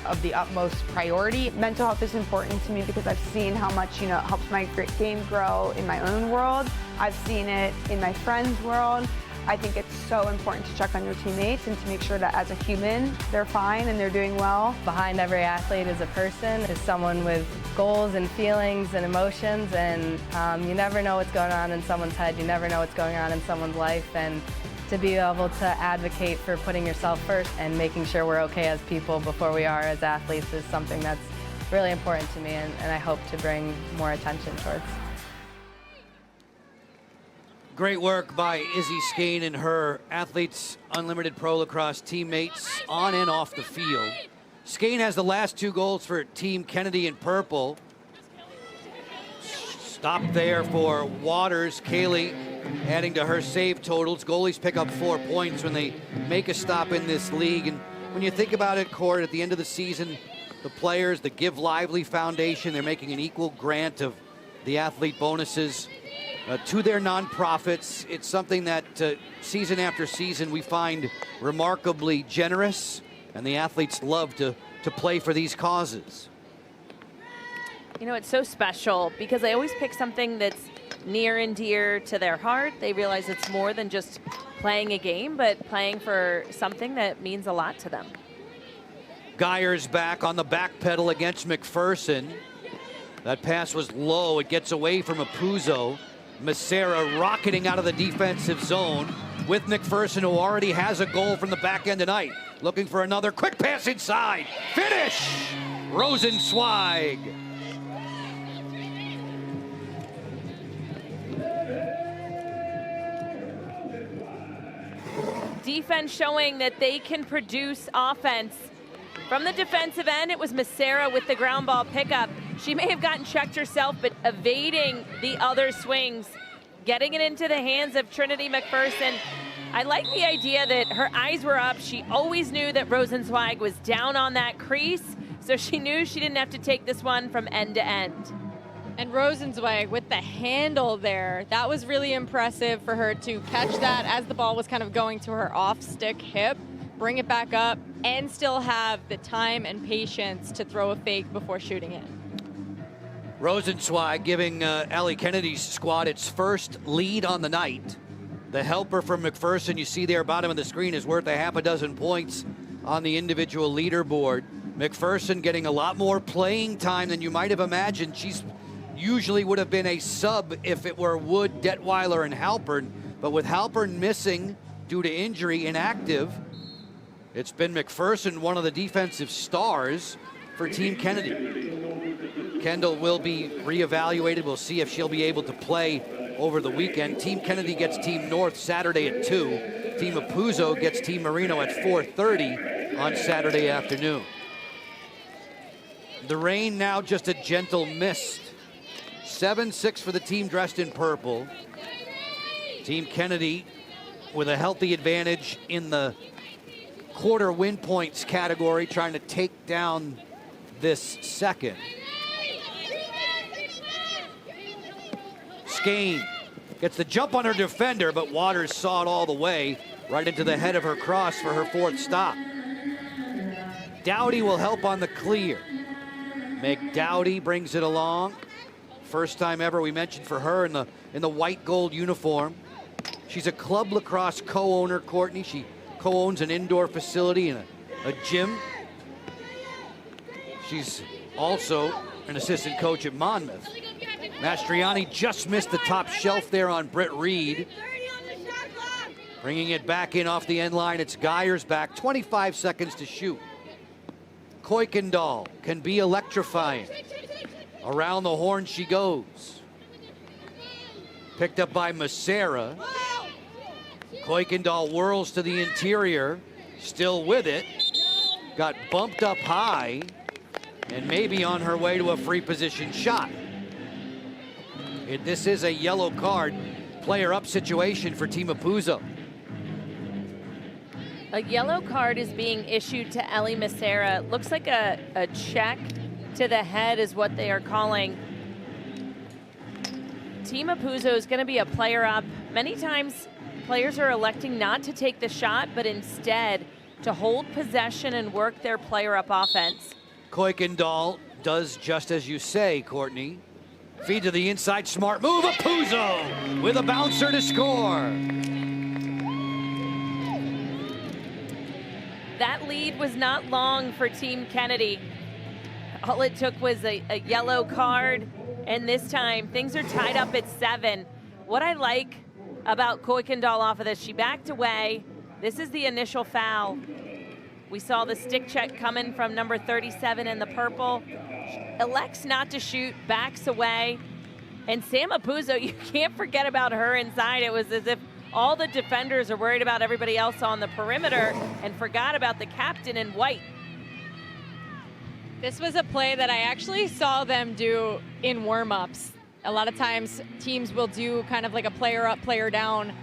of the utmost priority. Mental health is important to me because I've seen how much, it helps my game grow in my own world. I've seen it in my friends' world. I think it's so important to check on your teammates and to make sure that as a human, they're fine and they're doing well. Behind every athlete is a person, is someone with goals and feelings and emotions, and you never know what's going on in someone's head. You never know what's going on in someone's life, and to be able to advocate for putting yourself first and making sure we're okay as people before we are as athletes is something that's really important to me, and I hope to bring more attention towards. Great work by Izzy Skane and her Athletes Unlimited Pro Lacrosse teammates on and off the field. Skane has the last 2 goals for Team Kennedy in purple. Stop there for Waters. Kaylee adding to her save totals. Goalies pick up 4 points when they make a stop in this league, and when you think about it, Court, at the end of the season, the players, the Give Lively Foundation, they're making an equal grant of the athlete bonuses to their nonprofits. It's something that season after season we find remarkably generous, and the athletes love to play for these causes. You know, it's so special because they always pick something that's near and dear to their heart. They realize it's more than just playing a game, but playing for something that means a lot to them. Geyer's back on the back pedal against McPherson. That pass was low. It gets away from Apuzzo. Macera rocketing out of the defensive zone with McPherson, who already has a goal from the back end tonight. Looking for another quick pass inside. Finish! Rosenzweig. Defense showing that they can produce offense. From the defensive end, it was Macera with the ground ball pickup. She may have gotten checked herself, but evading the other swings, getting it into the hands of Trinity McPherson. I like the idea that her eyes were up. She always knew that Rosenzweig was down on that crease, so she knew she didn't have to take this one from end to end. And Rosenzweig with the handle there, that was really impressive for her to catch that as the ball was kind of going to her off-stick hip, bring it back up, and still have the time and patience to throw a fake before shooting it. Rosenzweig giving Allie Kennedy's squad its first lead on the night. The helper from McPherson, you see there bottom of the screen, is worth a half a dozen points on the individual leaderboard. McPherson getting a lot more playing time than you might have imagined. She's usually would have been a sub if it were Wood, Detweiler, and Halpern. But with Halpern missing due to injury, inactive, it's been McPherson, one of the defensive stars for Team Kennedy. Kendall will be reevaluated. We'll see if she'll be able to play over the weekend. Team Kennedy gets Team North Saturday at 2. Team Apuzzo gets Team Marino at 4:30 on Saturday afternoon. The rain now just a gentle mist. 7-6 for the team dressed in purple. Team Kennedy with a healthy advantage in the quarter win points category, trying to take down this second. Skane gets the jump on her defender, but Waters saw it all the way right into the head of her cross for her fourth stop. Dowdy will help on the clear. McDowdy brings it along. First time ever we mentioned for her in the white gold uniform. She's a club lacrosse co-owner, Courtney. She co-owns an indoor facility and a gym. She's also an assistant coach at Monmouth. Mastriani just missed the top shelf there on Britt Reed. Bringing it back in off the end line. It's Geyer's back. 25 seconds to shoot. Kuykendall can be electrifying. Around the horn she goes. Picked up by Macera. Kuykendall whirls to the interior. Still with it. Got bumped up high. And maybe on her way to a free position shot. This is a yellow card, player up situation for Team Apuzzo. A yellow card is being issued to Ellie Macera. Looks like a check to the head is what they are calling. Team Apuzzo is going to be a player up. Many times players are electing not to take the shot, but instead to hold possession and work their player up offense. Kuykendall does just as you say, Courtney. Feed to the inside, smart move, Apuzzo with a bouncer to score. That lead was not long for Team Kennedy. All it took was a yellow card, and this time things are tied up at 7. What I like about Kuykendall off of this, she backed away. This is the initial foul. We saw the stick check coming from number 37 in the purple. Elects not to shoot, backs away. And Sam Apuzzo, you can't forget about her inside. It was as if all the defenders are worried about everybody else on the perimeter and forgot about the captain in white. This was a play that I actually saw them do in warm-ups. A lot of times teams will do kind of like a player up, player down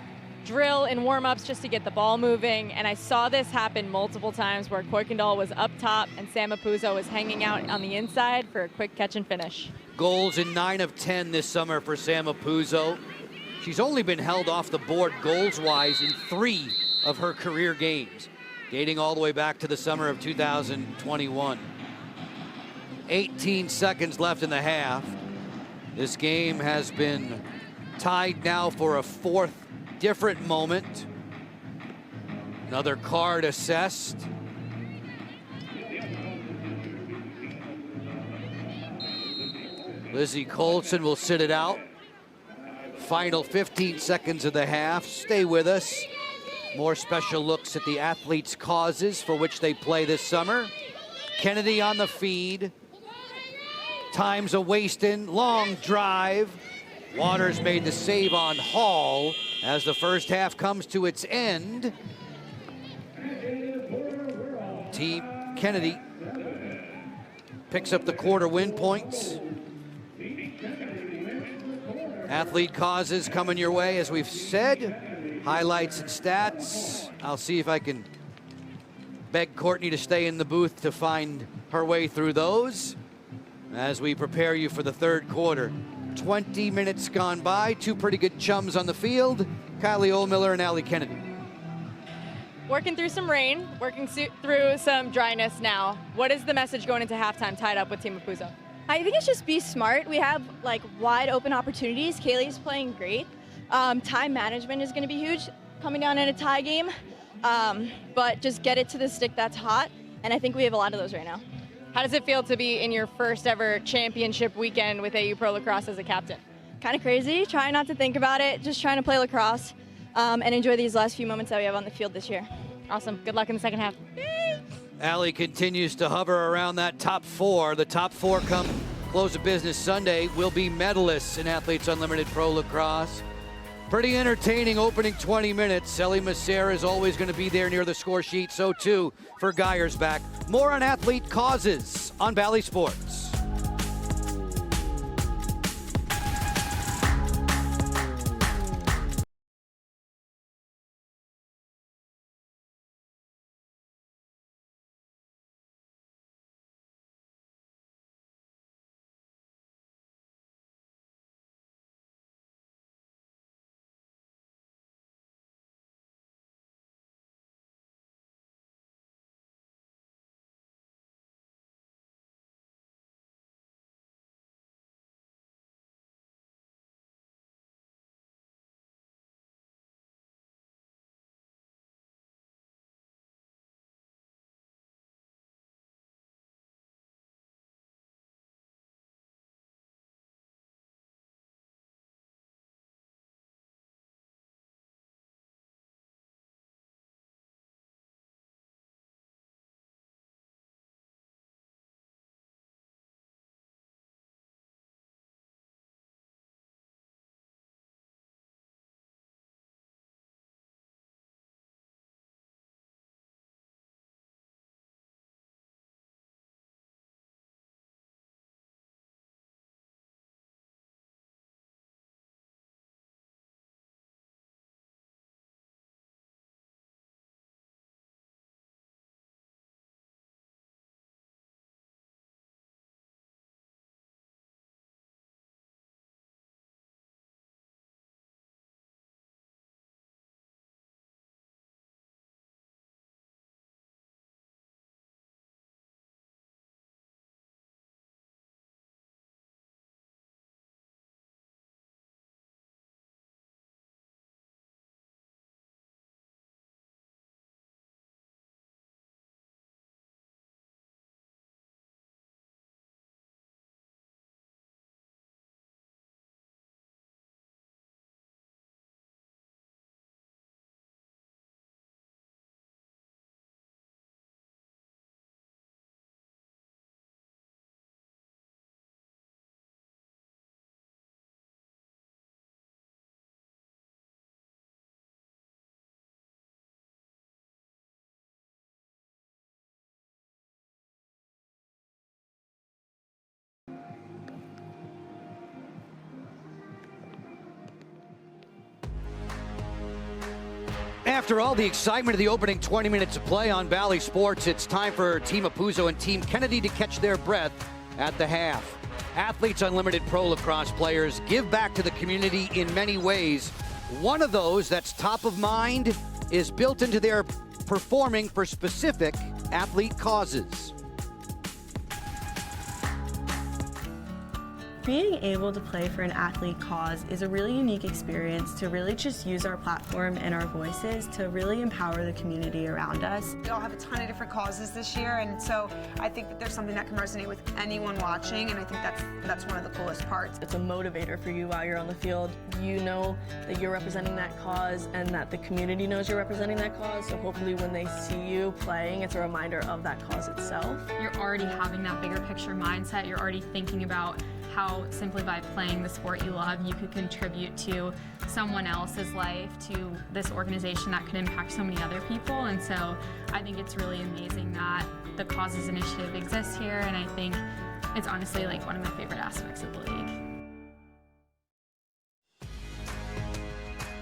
drill and warm-ups just to get the ball moving. And I saw this happen multiple times where Kuykendall was up top and Sam Apuzzo was hanging out on the inside for a quick catch and finish. Goals in 9 of 10 this summer for Sam Apuzzo. She's only been held off the board goals-wise in 3 of her career games, dating all the way back to the summer of 2021. 18 seconds left in the half. This game has been tied now for a 4th different moment. Another card assessed. Lizzie Colson will sit it out. Final 15 seconds of the half. Stay with us. More special looks at the athletes' causes for which they play this summer. Kennedy on the feed. Time's a wasting. Long drive. Waters made the save on Hall as the first half comes to its end. Team Kennedy picks up the quarter win points. Athlete causes coming your way, as we've said. Highlights and stats. I'll see if I can beg Courtney to stay in the booth to find her way through those as we prepare you for the third quarter. 20 minutes gone by, 2 pretty good chums on the field. Kylie Oldmiller and Allie Kennedy. Working through some rain, working through some dryness now. What is the message going into halftime tied up with Team Apuzzo? I think it's just be smart. We have like wide open opportunities. Kaylee's playing great. Time management is going to be huge coming down in a tie game, but just get it to the stick that's hot, and I think we have a lot of those right now. How does it feel to be in your first ever championship weekend with AU Pro Lacrosse as a captain? Kind of crazy, trying not to think about it, just trying to play lacrosse and enjoy these last few moments that we have on the field this year. Awesome, good luck in the second half. Allie continues to hover around that top 4. The top 4 come close of business Sunday will be medalists in Athletes Unlimited Pro Lacrosse. Pretty entertaining opening 20 minutes. Ellie Massera is always going to be there near the score sheet. So too for Geyersbach. More on athlete causes on Valley Sports. after all the excitement of the opening 20 minutes of play on Valley Sports, it's time for Team Apuzzo and Team Kennedy to catch their breath at the half. Athletes Unlimited Pro Lacrosse players give back to the community in many ways. One of those that's top of mind is built into their performing for specific athlete causes. Being able to play for an athlete cause is a really unique experience to really just use our platform and our voices to really empower the community around us. We all have a ton of different causes this year, and so I think that there's something that can resonate with anyone watching, and I think that's one of the coolest parts. It's a motivator for you while you're on the field. You know that you're representing that cause and that the community knows you're representing that cause, so hopefully when they see you playing, it's a reminder of that cause itself. You're already having that bigger picture mindset. You're already thinking about how simply by playing the sport you love, you could contribute to someone else's life, to this organization that could impact so many other people. And so I think it's really amazing that the Causes Initiative exists here, and I think it's honestly like one of my favorite aspects of the league.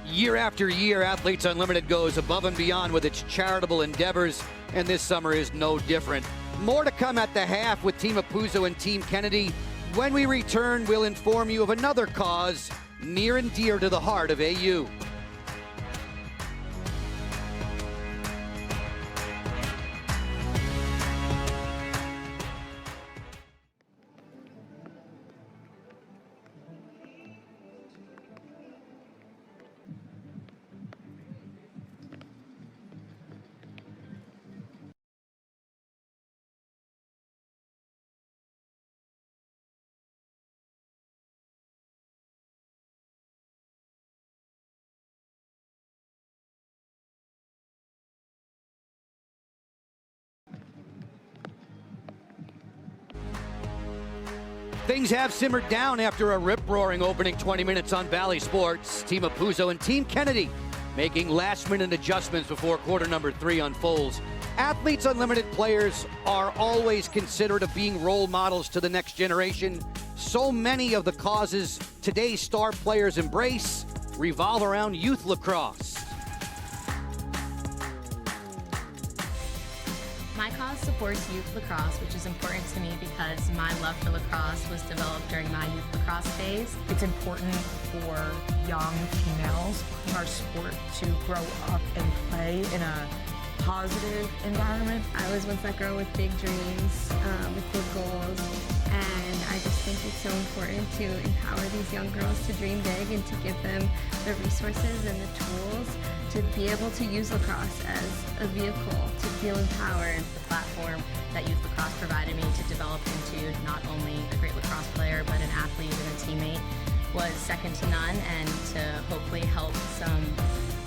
Year after year, Athletes Unlimited goes above and beyond with its charitable endeavors, and this summer is no different. More to come at the half with Team Apuzzo and Team Kennedy. When we return, we'll inform you of another cause near and dear to the heart of AU. Things have simmered down after a rip-roaring opening 20 minutes on Valley Sports. Team Apuzzo and Team Kennedy making last-minute adjustments before quarter number 3 unfolds. Athletes Unlimited players are always considered of being role models to the next generation. So many of the causes today's star players embrace revolve around youth lacrosse. My cause supports youth lacrosse, which is important to me because my love for lacrosse was developed during my youth lacrosse days. It's important for young females in our sport to grow up and play in a positive environment. I was once that girl with big dreams, with big goals, and I just think it's so important to empower these young girls to dream big and to give them the resources and the tools to be able to use lacrosse as a vehicle to feel empowered. The platform that youth lacrosse provided me to develop into not only a great lacrosse player, but an athlete and a teammate was second to none, and to hopefully help some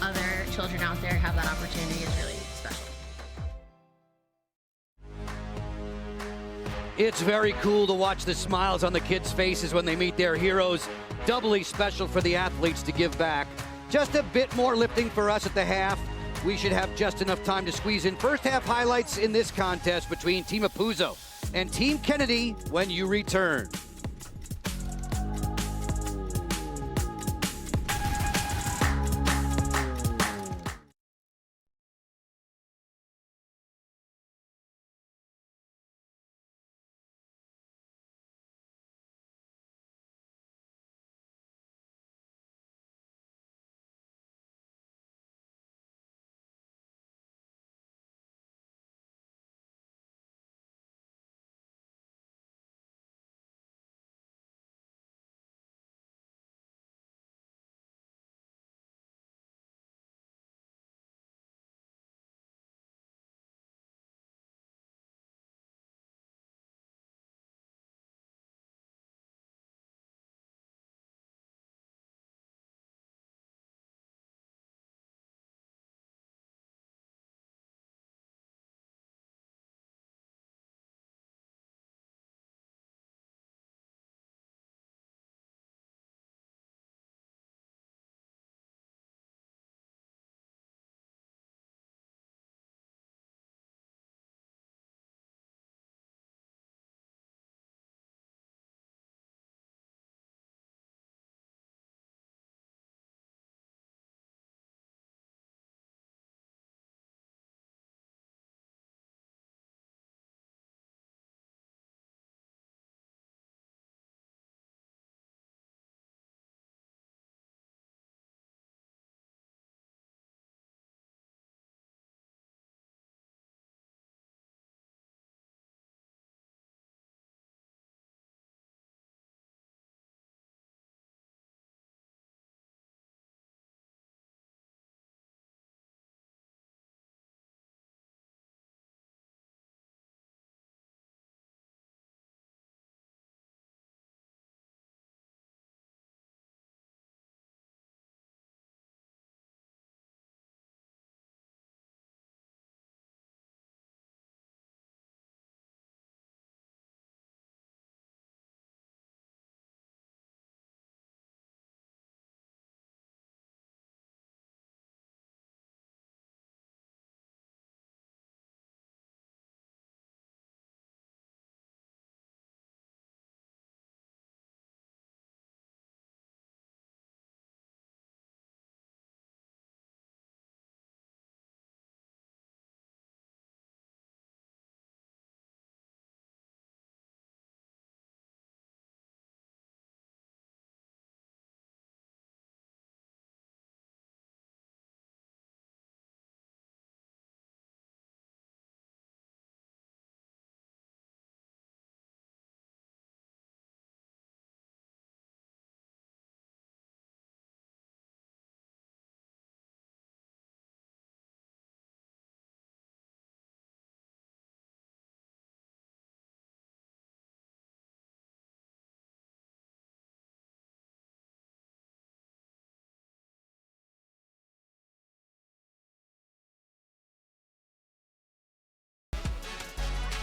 other children out there have that opportunity is really special. It's very cool to watch the smiles on the kids' faces when they meet their heroes. Doubly special for the athletes to give back. Just a bit more lifting for us at the half. We should have just enough time to squeeze in first half highlights in this contest between Team Apuzzo and Team Kennedy when you return.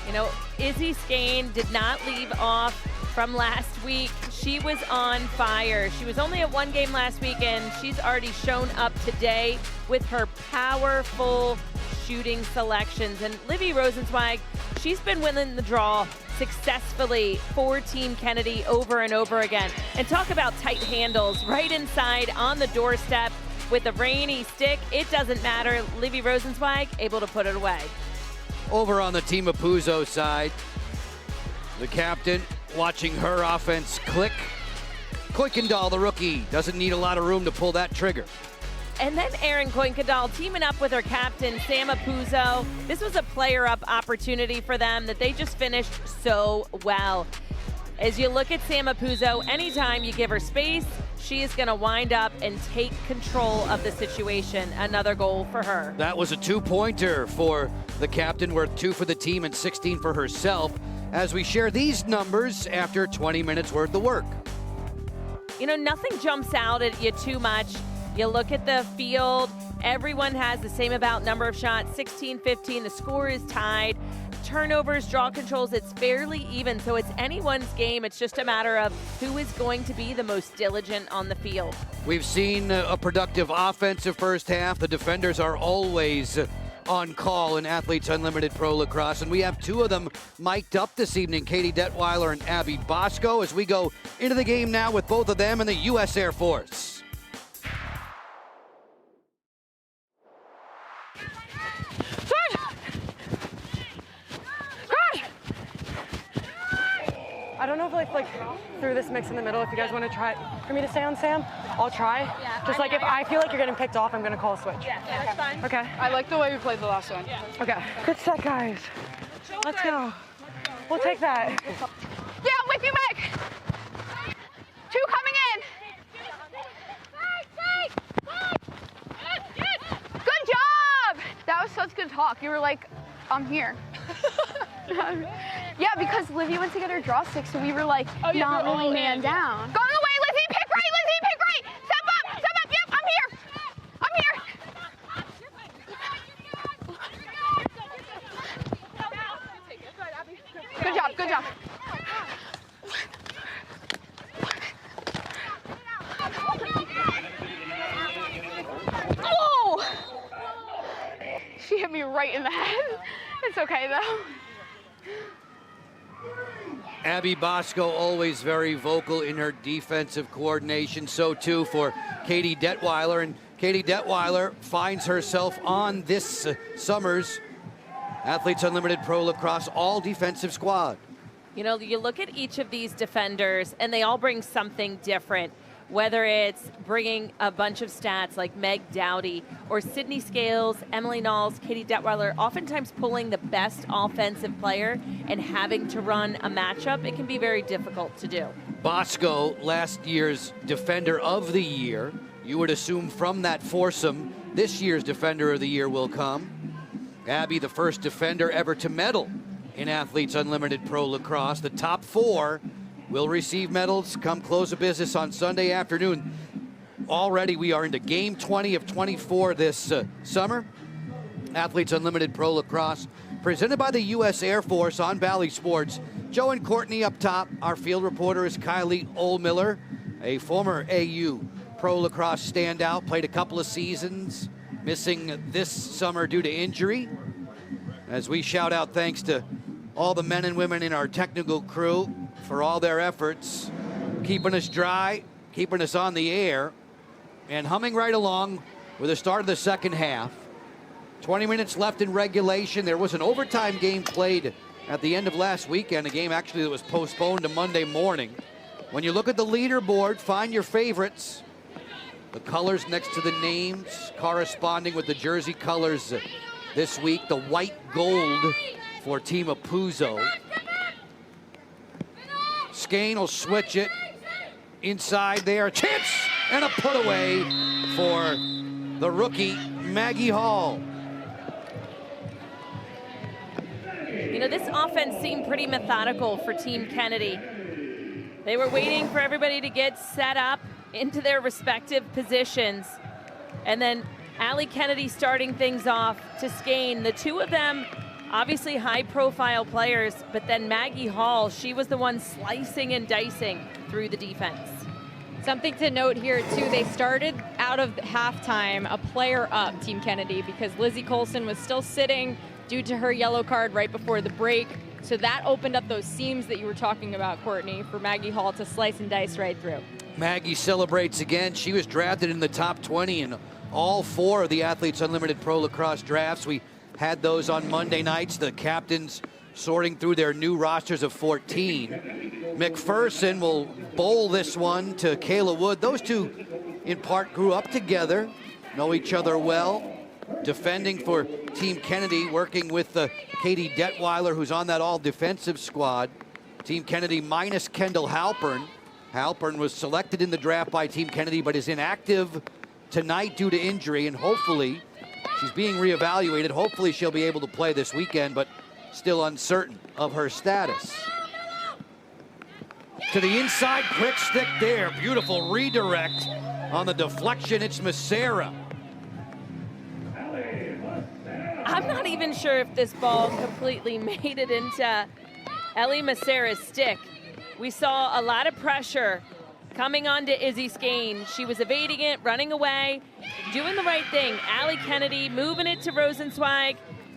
You know, Izzy Skane did not leave off from last week. She was on fire. She was only at 1 game last week, and she's already shown up today with her powerful shooting selections. And Livy Rosenzweig, she's been winning the draw successfully for Team Kennedy over and over again. And talk about tight handles right inside on the doorstep with a rainy stick. It doesn't matter. Livy Rosenzweig able to put it away. Over on the Team Apuzzo side, the captain watching her offense click. Kuykendall, the rookie, doesn't need a lot of room to pull that trigger. And then Erin Kuykendall teaming up with her captain, Sam Apuzzo. This was a player-up opportunity for them that they just finished so well. As you look at Sam Apuzzo, anytime you give her space, she is going to wind up and take control of the situation. Another goal for her. That was a 2-pointer for the captain, worth 2 for the team and 16 for herself, as we share these numbers after 20 minutes worth of work. You know, nothing jumps out at you too much. You look at the field, everyone has the same number of shots, 16-15. The score is tied. Turnovers, draw controls, it's fairly even, so it's anyone's game. It's just a matter of who is going to be the most diligent on the field. We've seen a productive offensive first half. The defenders are always on call in Athletes Unlimited Pro Lacrosse, and we have 2 of them mic'd up this evening, Katie Detweiler and Abby Bosco, as we go into the game now with both of them in the U.S. Air Force. I don't know if like through this mix in the middle, if you guys want to try for me to stay on Sam, I'll try. Yeah. Just like if I feel like you're getting picked off, I'm going to call a switch. Yeah, that's fine. Okay. I like the way we played the last one. Yeah. Okay. Good set, guys. Let's go. We'll take that. Yeah, I'm with you, Meg. 2 coming in. Good job. That was such good talk. You were like, I'm here. Yeah, because Livy went to get her draw stick, so we were like, not really man down. Going away, Lizzie, pick right, Lizzie, pick right. Step up, yep, I'm here. Good job, good job. Whoa! She hit me right in the head. It's okay, though. Abby Bosco always very vocal in her defensive coordination. So too for Katie Detweiler. And Katie Detweiler finds herself on this summer's Athletes Unlimited Pro Lacrosse all defensive squad. You know, you look at each of these defenders and they all bring something different. Whether it's bringing a bunch of stats like Meg Dowdy or Sydney Scales, Emily Knowles, Katie Detweiler, oftentimes pulling the best offensive player and having to run a matchup, it can be very difficult to do. Bosco, last year's Defender of the Year. You would assume from that foursome, this year's Defender of the Year will come. Abby, the first defender ever to medal in Athletes Unlimited Pro Lacrosse. The top 4 will receive medals come close of business on Sunday afternoon. Already we are into game 20 of 24 this summer. Athletes Unlimited Pro Lacrosse, presented by the U.S. Air Force on Bally Sports. Joe and Courtney up top. Our field reporter is Kylie Oldmiller, a former AU Pro Lacrosse standout, played a couple of seasons, missing this summer due to injury. As we shout out thanks to all the men and women in our technical crew for all their efforts, keeping us dry, keeping us on the air, and humming right along with the start of the second half. 20 minutes left in regulation. There was an overtime game played at the end of last weekend, a game actually that was postponed to Monday morning. When you look at the leaderboard, find your favorites. The colors next to the names corresponding with the jersey colors this week. The white gold for Team Apuzzo. Skane will switch it inside there. Chance and a put away for the rookie, Maggie Hall. You know, this offense seemed pretty methodical for Team Kennedy. They were waiting for everybody to get set up into their respective positions. And then Allie Kennedy starting things off to Skane. The 2 of them Obviously high-profile players, but then Maggie Hall, she was the one slicing and dicing through the defense. Something to note here, too, they started out of halftime a player up, Team Kennedy, because Lizzie Colson was still sitting due to her yellow card right before the break. So that opened up those seams that you were talking about, Courtney, for Maggie Hall to slice and dice right through. Maggie celebrates again. She was drafted in the top 20 in all 4 of the Athletes Unlimited Pro Lacrosse drafts. We had those on Monday nights. The captains sorting through their new rosters of 14. McPherson will bowl this one to Kayla Wood. Those two, in part, grew up together, know each other well. Defending for Team Kennedy, working with Katie Detweiler, who's on that all-defensive squad. Team Kennedy minus Kendall Halpern. Halpern was selected in the draft by Team Kennedy, but is inactive tonight due to injury, and hopefully, she's being reevaluated. Hopefully she'll be able to play this weekend, but still uncertain of her status. To the inside, quick stick there. Beautiful redirect on the deflection. It's Macera. I'm not even sure if this ball completely made it into Ellie Macera's stick. We saw a lot of pressure coming onto Izzy Skane. She was evading it, running away, doing the right thing. Allie Kennedy moving it to Rosenzweig,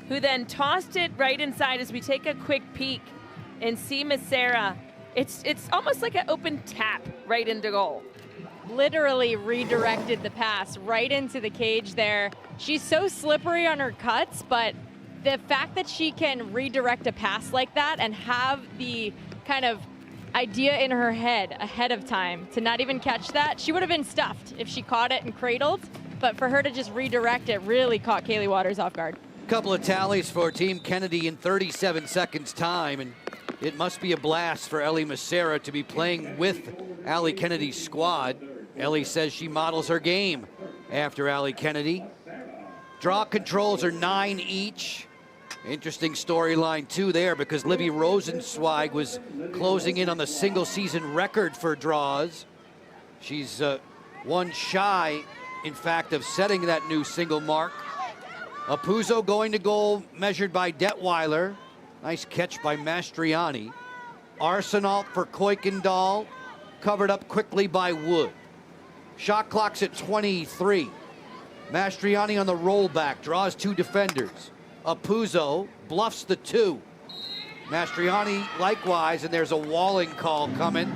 who then tossed it right inside. As we take a quick peek and see Macera, it's almost like an open tap right into goal. Literally redirected the pass right into the cage there. She's so slippery on her cuts, but the fact that she can redirect a pass like that and have the kind of idea in her head ahead of time to not even catch that, she would have been stuffed if she caught it and cradled, but for her to just redirect it really caught Kaylee Waters off guard. Couple of tallies for Team Kennedy in 37 seconds time, and it must be a blast for Ellie Macera to be playing with Allie Kennedy's squad. Ellie says she models her game after Allie Kennedy. Draw controls are 9 each. Interesting storyline too there, because Livy Rosenzweig was closing in on the single season record for draws. She's one shy, in fact, of setting that new single mark. Apuzzo going to goal, measured by Detweiler. Nice catch by Mastriani. Arsenault for Kuykendall, covered up quickly by Wood. Shot clock's at 23. Mastriani on the rollback, draws 2 defenders. Apuzzo bluffs the 2. Mastriani likewise, and there's a walling call coming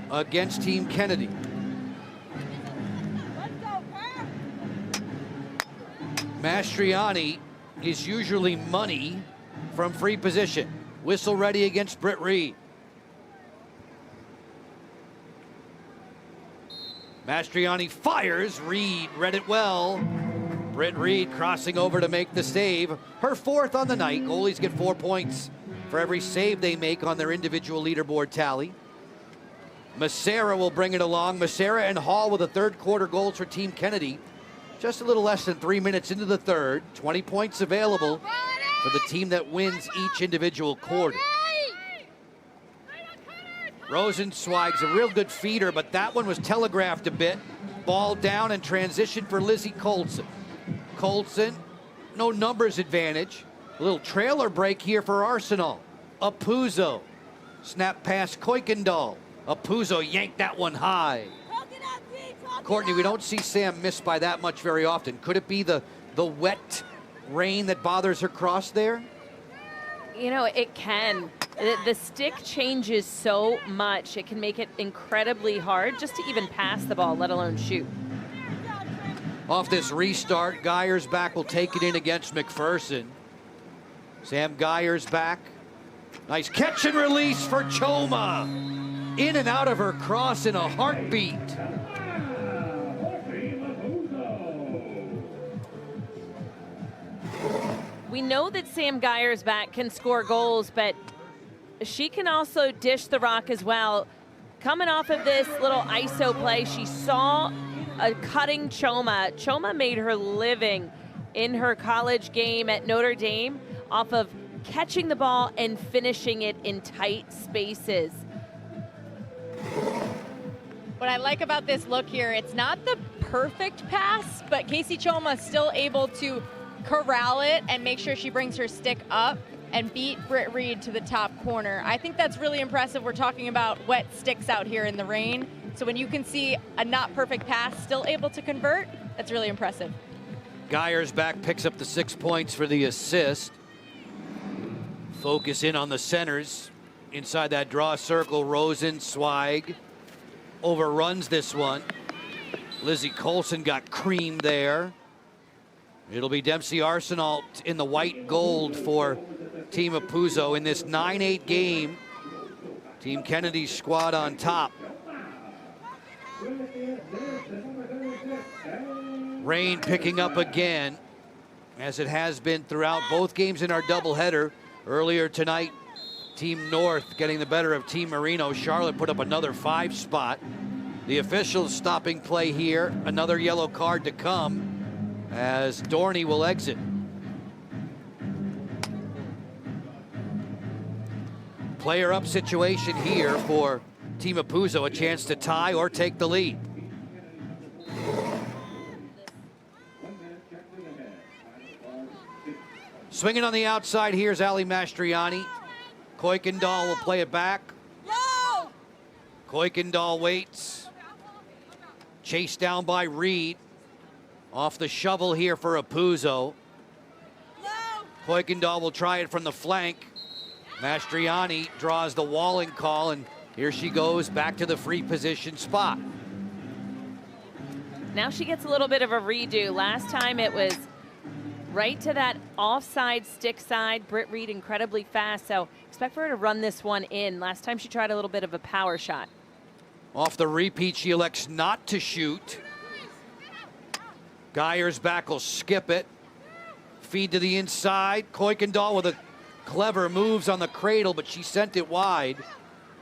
against Team Kennedy. Mastriani is usually money from free position. Whistle ready against Britt Reed. Mastriani fires. Reed read it well. Britt Reed crossing over to make the save. Her 4th on the night. Goalies get 4 points for every save they make on their individual leaderboard tally. Macera will bring it along. Macera and Hall with the 3rd quarter goals for Team Kennedy. Just a little less than 3 minutes into the 3rd. 20 points available for the team that wins each individual quarter. Rosenzweig's a real good feeder, but that one was telegraphed a bit. Ball down and transition for Lizzie Colson. Colson, no numbers advantage. A little trailer break here for Arsenal. Apuzzo, snap past Kuykendall. Apuzzo yanked that one high. Courtney, we don't see Sam miss by that much very often. Could it be the wet rain that bothers her cross there? You know, it can. The stick changes so much. It can make it incredibly hard just to even pass the ball, let alone shoot. Off this restart, Geyersbach will take it in against McPherson. Sam Geyersbach. Nice catch and release for Choma. In and out of her cross in a heartbeat. We know that Sam Geyersbach can score goals, but she can also dish the rock as well. Coming off of this little ISO play, she saw a cutting Choma. Choma made her living in her college game at Notre Dame off of catching the ball and finishing it in tight spaces. What I like about this look here, it's not the perfect pass, but Casey Choma still able to corral it and make sure she brings her stick up and beat Britt Reed to the top corner. I think that's really impressive. We're talking about wet sticks out here in the rain. So when you can see a not perfect pass still able to convert, that's really impressive. Geiersbach picks up the 6 points for the assist. Focus in on the centers. Inside that draw circle, Rosen, Zweig overruns this one. Lizzie Colson got creamed there. It'll be Dempsey Arsenal in the white gold for Team Apuzzo in this 9-8 game. Team Kennedy's squad on top. Rain picking up again, as it has been throughout both games in our doubleheader. Earlier tonight, Team North getting the better of Team Marino. Charlotte put up another 5 spot. The officials stopping play here. Another yellow card to come as Dorney will exit. Player up situation here for Team Apuzzo, a chance to tie or take the lead. Swinging on the outside, here's Ali Mastriani. Kuykendall will play it back. Kuykendall waits. Chased down by Reed. Off the shovel here for Apuzzo. Kuykendall will try it from the flank. Mastriani draws the walling call, and here she goes back to the free position spot. Now she gets a little bit of a redo. Last time it was right to that offside stick side. Britt Reed incredibly fast, so expect for her to run this one in. Last time she tried a little bit of a power shot. Off the repeat, she elects not to shoot. Geiersbach will skip it. Feed to the inside. Kuykendall with a clever moves on the cradle, but she sent it wide.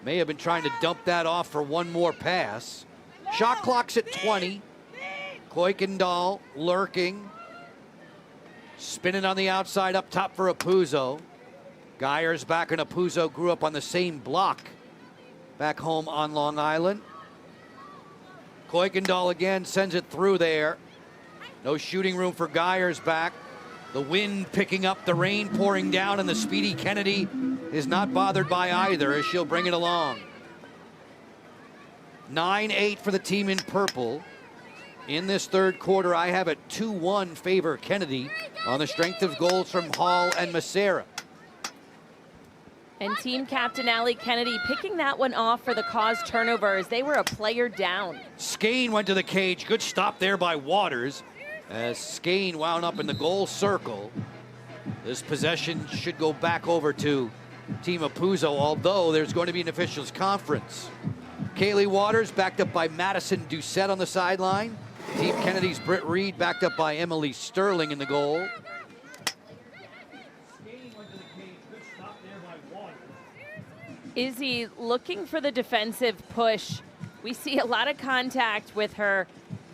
May have been trying to dump that off for one more pass. Shot clock's at 20. Kuykendall lurking. Spinning on the outside up top for Apuzzo. Geiersbach and Apuzzo grew up on the same block back home on Long Island. Kuykendall again sends it through there. No shooting room for Geiersbach. The wind picking up, the rain pouring down, and the speedy Kennedy is not bothered by either as she'll bring it along. 9-8 for the team in purple. In this third quarter, I have it 2-1 favor Kennedy on the strength of goals from Hall and Macera. And team captain Ali Kennedy picking that one off for the cause turnover as they were a player down. Skane went to the cage. Good stop there by Waters as Skane wound up in the goal circle. This possession should go back over to Team Apuzzo, although there's going to be an officials conference. Kaylee Waters backed up by Madison Doucette on the sideline. Team Kennedy's Britt Reed backed up by Emily Sterling in the goal. Izzy looking for the defensive push. We see a lot of contact with her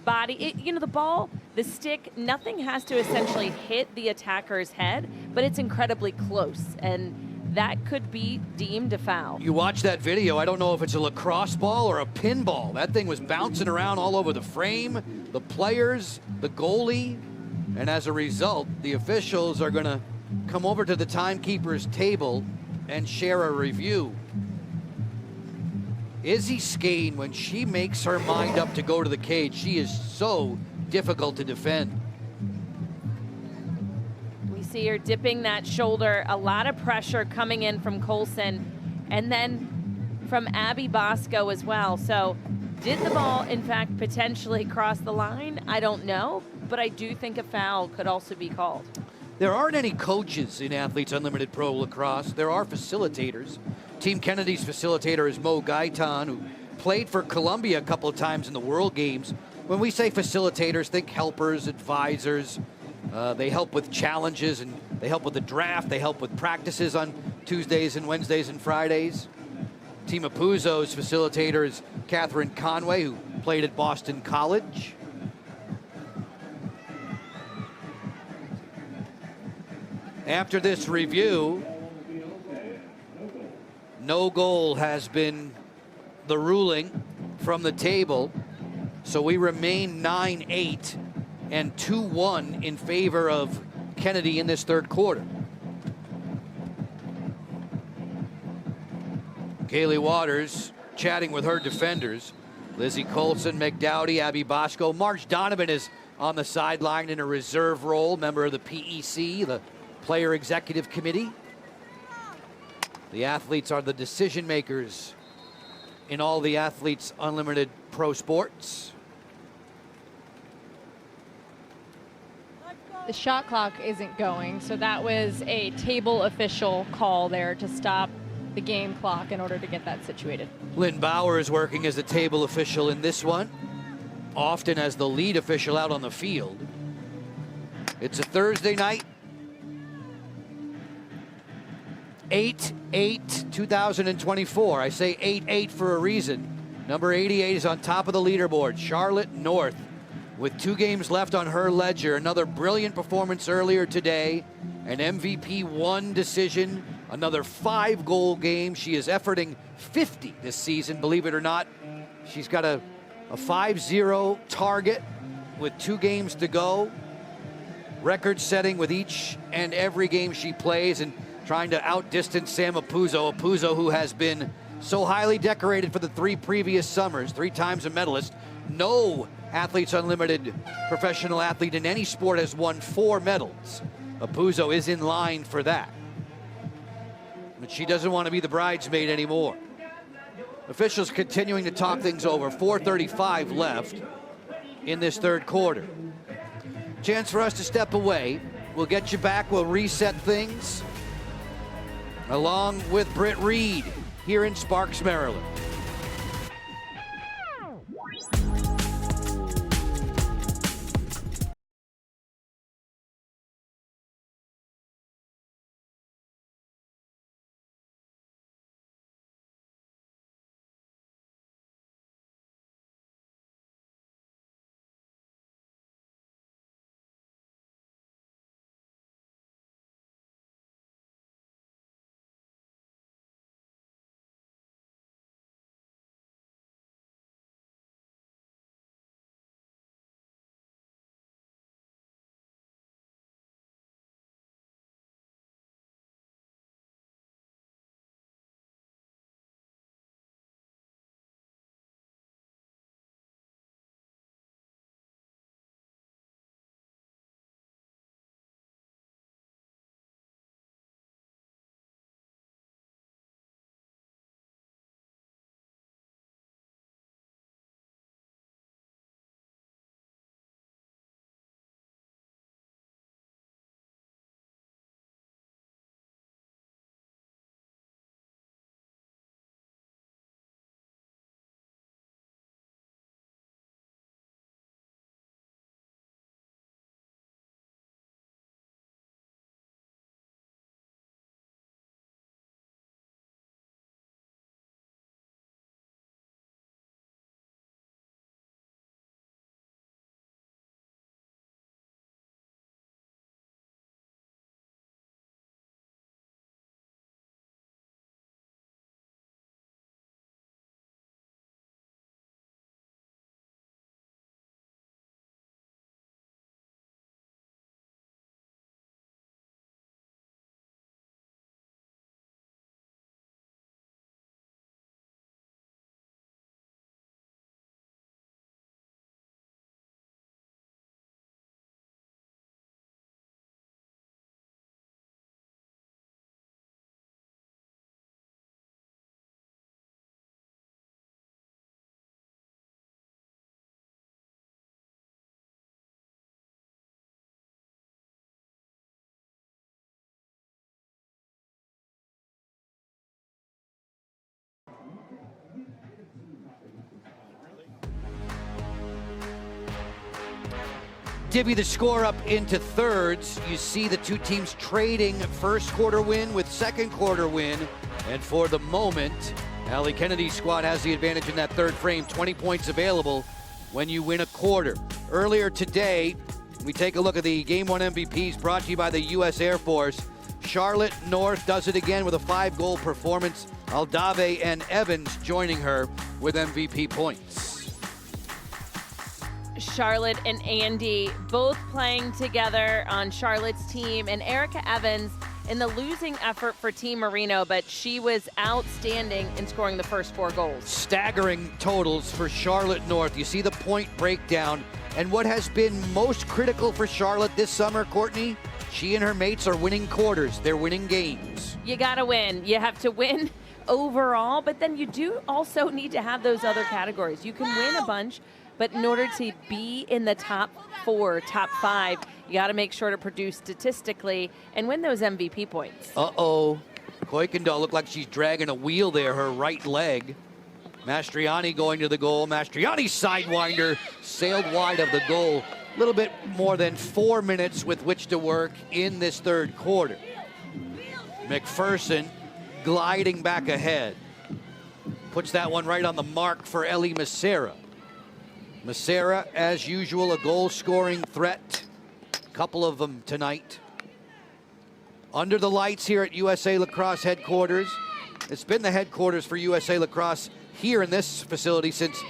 body. The ball, the stick, nothing has to essentially hit the attacker's head, but it's incredibly close, and that could be deemed a foul. You watch that video, I don't know if it's a lacrosse ball or a pinball. That thing was bouncing around all over the frame, the players, the goalie, and as a result, the officials are going to come over to the timekeeper's table and share a review. Izzy Skane, when she makes her mind up to go to the cage, she is so difficult to defend. We see her dipping that shoulder, a lot of pressure coming in from Colson, and then from Abby Bosco as well. So did the ball, in fact, potentially cross the line? I don't know, but I do think a foul could also be called. There aren't any coaches in Athletes Unlimited Pro Lacrosse. There are facilitators. Team Kennedy's facilitator is Mo Gaitan, who played for Columbia a couple of times in the World Games. When we say facilitators, think helpers, advisors. They help with challenges, and they help with the draft. They help with practices on Tuesdays and Wednesdays and Fridays. Team Apuzzo's facilitator is Catherine Conway, who played at Boston College. After this review, no goal has been the ruling from the table, so we remain 9-8 and 2-1 in favor of Kennedy in this third quarter. Kaylee Waters chatting with her defenders. Lizzie Colson, McDowdy, Abby Bosco. Marge Donovan is on the sideline in a reserve role, member of the PEC, the Player Executive Committee. The athletes are the decision makers in all the Athletes Unlimited Pro Sports. The shot clock isn't going, so that was a table official call there to stop the game clock in order to get that situated. Lynn Bauer is working as the table official in this one, often as the lead official out on the field. It's a Thursday night. 8-8-2024. I say 8-8 for a reason. Number 88 is on top of the leaderboard. Charlotte North, with 2 games left on her ledger. Another brilliant performance earlier today. An MVP 1 decision. Another 5-goal game. She is efforting 50 this season, believe it or not. She's got a 5-0 target with 2 games to go. Record setting with each and every game she plays, and trying to outdistance Sam Apuzzo. Apuzzo, who has been so highly decorated for the 3 previous summers, 3 times a medalist. No Athletes Unlimited professional athlete in any sport has won 4 medals. Apuzzo is in line for that. But she doesn't want to be the bridesmaid anymore. Officials continuing to talk things over. 4:35 left in this third quarter. Chance for us to step away. We'll get you back. We'll reset things, along with Britt Reed here in Sparks, Maryland. Divvy the score up into thirds. You see the 2 teams trading first quarter win with second quarter win. And for the moment, Allie Kennedy's squad has the advantage in that third frame. 20 points available when you win a quarter. Earlier today, we take a look at the Game 1 MVPs brought to you by the U.S. Air Force. Charlotte North does it again with a 5-goal performance. Aldave and Evans joining her with MVP points. Charlotte and Andy, both playing together on Charlotte's team, and Erica Evans in the losing effort for Team Marino, but she was outstanding in scoring the first 4 goals. Staggering totals for Charlotte North. You see the point breakdown. And what has been most critical for Charlotte this summer, Courtney? She and her mates are winning quarters. They're winning games. You got to win. You have to win overall, but then you do also need to have those other categories. You can win a bunch, but in order to be in the top 4, top 5, you got to make sure to produce statistically and win those MVP points. Uh-oh. Kuykendall looked like she's dragging a wheel there, her right leg. Mastriani going to the goal. Mastriani's sidewinder sailed wide of the goal. A little bit more than 4 minutes with which to work in this third quarter. McPherson gliding back ahead. Puts that one right on the mark for Ellie Macera. Macera, as usual, a goal-scoring threat. Couple of them tonight. Under the lights here at USA Lacrosse headquarters. It's been the headquarters for USA Lacrosse here in this facility since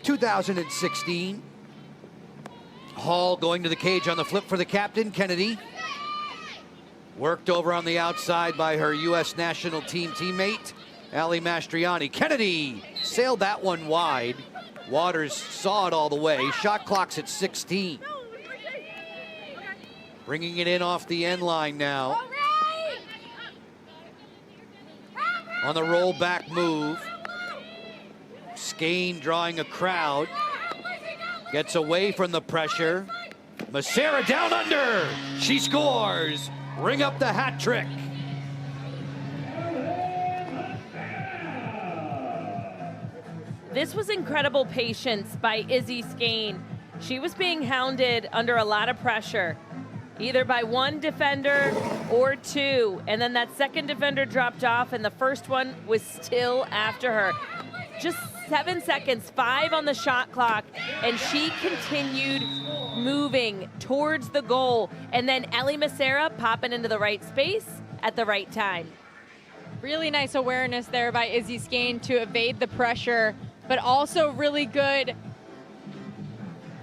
2016. Hall going to the cage on the flip for the captain, Kennedy. Worked over on the outside by her U.S. national team teammate, Ali Mastriani. Kennedy sailed that one wide. Waters saw it all the way. Shot clock's at 16. Bringing it in off the end line now. On the roll back move. Skane drawing a crowd. Gets away from the pressure. Macera down under. She scores. Ring up the hat trick. This was incredible patience by Izzy Skane. She was being hounded under a lot of pressure, either by one defender or 2. And then that second defender dropped off and the first one was still after her. Just 7 seconds, 5 on the shot clock, and she continued moving towards the goal. And then Ellie Macera popping into the right space at the right time. Really nice awareness there by Izzy Skane to evade the pressure, but also really good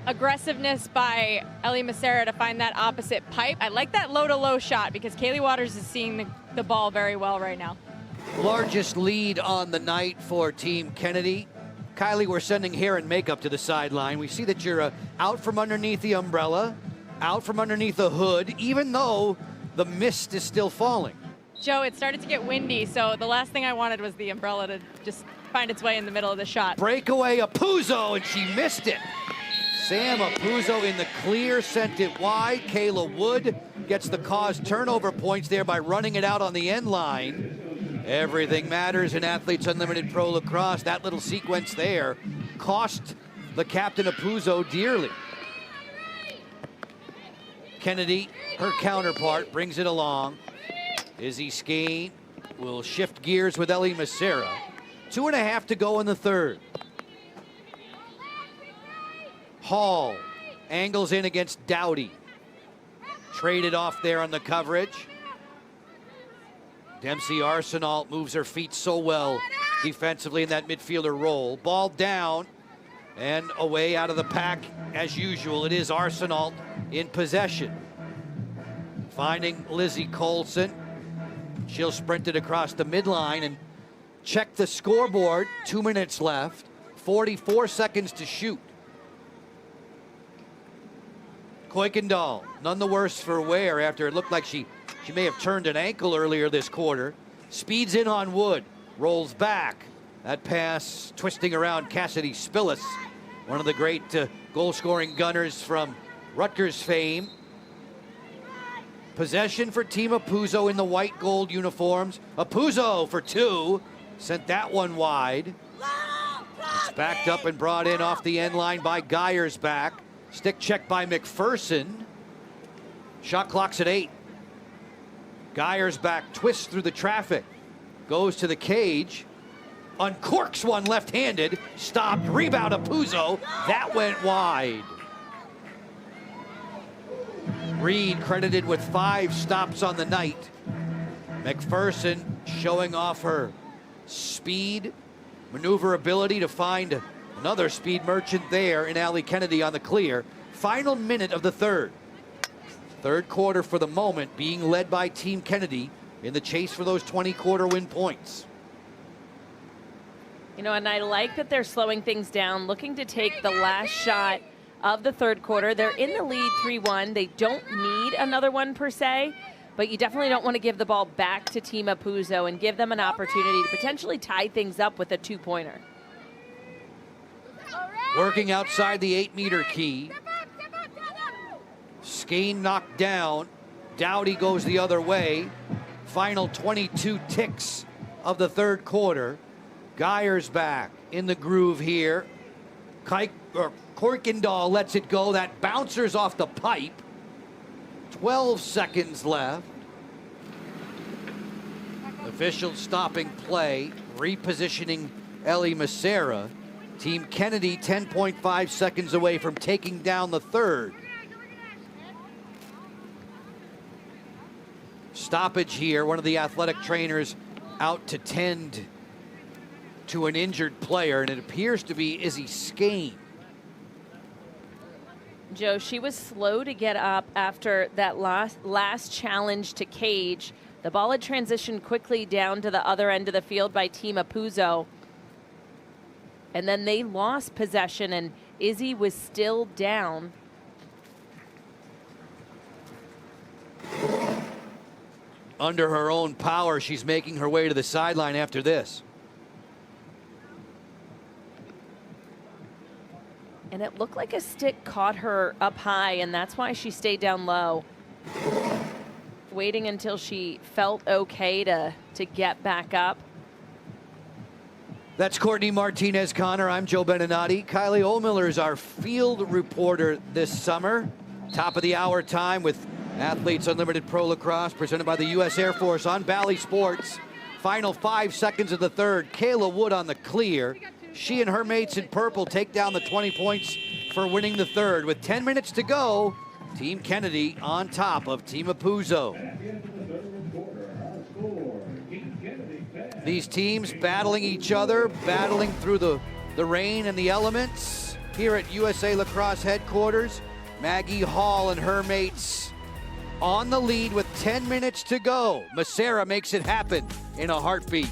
aggressiveness by Ellie Macera to find that opposite pipe. I like that low-to-low shot because Kaylee Waters is seeing the ball very well right now. Largest lead on the night for Team Kennedy. Kylie, we're sending hair and makeup to the sideline. We see that you're out from underneath the umbrella, out from underneath the hood, even though the mist is still falling. Joe, it started to get windy, so the last thing I wanted was the umbrella to just find its way in the middle of the shot. Breakaway Apuzzo, and she missed it. Sam Apuzzo in the clear, sent it wide. Kayla Wood gets the cause turnover points there by running it out on the end line. Everything matters in Athletes Unlimited Pro Lacrosse. That little sequence there cost the captain Apuzzo dearly. Kennedy, her counterpart, brings it along. Izzy Skane will shift gears with Ellie Macera. 2.5 to go in the third. Hall angles in against Dowdy. Traded off there on the coverage. Dempsey Arsenault moves her feet so well defensively in that midfielder role. Ball down and away out of the pack as usual. It is Arsenault in possession. Finding Lizzie Colson. She'll sprint it across the midline and check the scoreboard. 2 minutes left. 44 seconds to shoot. Kuykendall, none the worse for wear after it looked like she may have turned an ankle earlier this quarter. Speeds in on Wood, rolls back. That pass twisting around Cassidy Spillis, one of the great goal-scoring gunners from Rutgers fame. Possession for Team Apuzzo in the white gold uniforms. Apuzzo for 2, sent that one wide. It's backed up and brought in off the end line by Geyersbach. Stick check by McPherson. Shot clock's at 8. Geyersbach twists through the traffic, goes to the cage, uncorks one left-handed, stopped, rebound Apuzzo, that went wide. Reed credited with 5 stops on the night. McPherson showing off her speed, maneuverability to find Another speed merchant there in Allie Kennedy on the clear. Final minute of the third. Third quarter for the moment being led by Team Kennedy in the chase for those 20 quarter win points. You know, and I like that they're slowing things down, looking to take the last shot of the third quarter. They're in the lead 3-1. They don't need another one per se, but you definitely don't want to give the ball back to Team Apuzzo and give them an opportunity to potentially tie things up with a two-pointer. Working outside the 8-meter key. Skane knocked down. Dowdy goes the other way. Final 22 ticks of the third quarter. Geyer's back in the groove here. Kuykendall lets it go. That bouncer's off the pipe. 12 seconds left. Officials stopping play, repositioning Ellie Macera. Team Kennedy 10.5 seconds away from taking down the third. Stoppage here. One of the athletic trainers out to tend to an injured player, and it appears to be Izzy Skane. Joe, she was slow to get up after that last challenge to Cage. The ball had transitioned quickly down to the other end of the field by Team Apuzzo. And then they lost possession, and Izzy was still down. Under her own power, she's making her way to the sideline after this. And it looked like a stick caught her up high, and that's why she stayed down low. Waiting until she felt okay to get back up. That's Courtney Martinez-Connor. I'm Joe Beninati. Kylie Ohlmiller is our field reporter this summer. Top of the hour time with Athletes Unlimited Pro Lacrosse, presented by the U.S. Air Force on Bally Sports. Final 5 seconds of the third. Kayla Wood on the clear. She and her mates in purple take down the 20 points for winning the third. With 10 minutes to go, Team Kennedy on top of Team Apuzzo. These teams battling each other, battling through the rain and the elements. Here at USA Lacrosse headquarters, Maggie Hall and her mates on the lead with 10 minutes to go. Macera makes it happen in a heartbeat.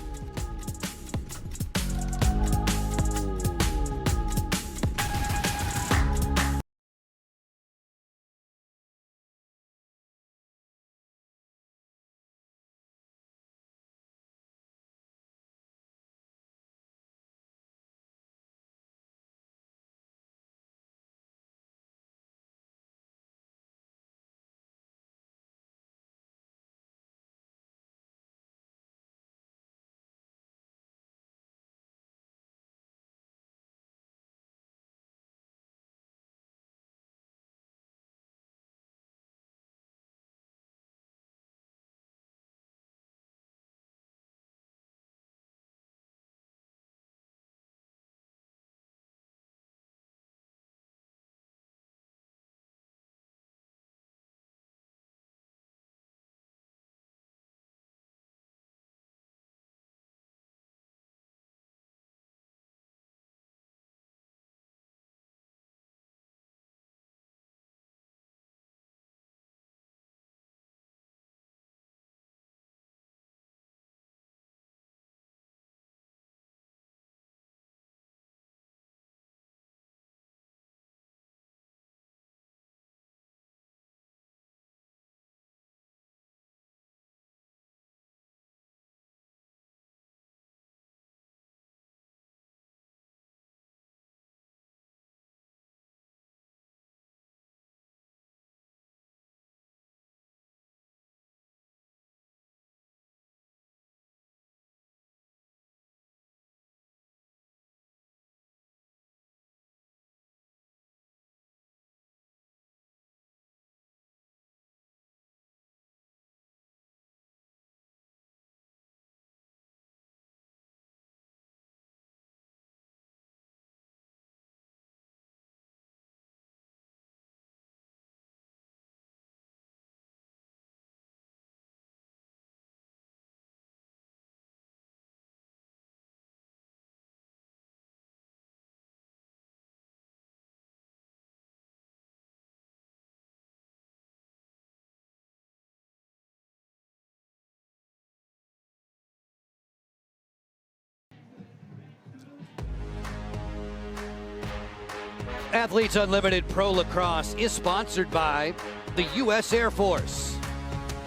Athletes Unlimited Pro Lacrosse is sponsored by the U.S. Air Force.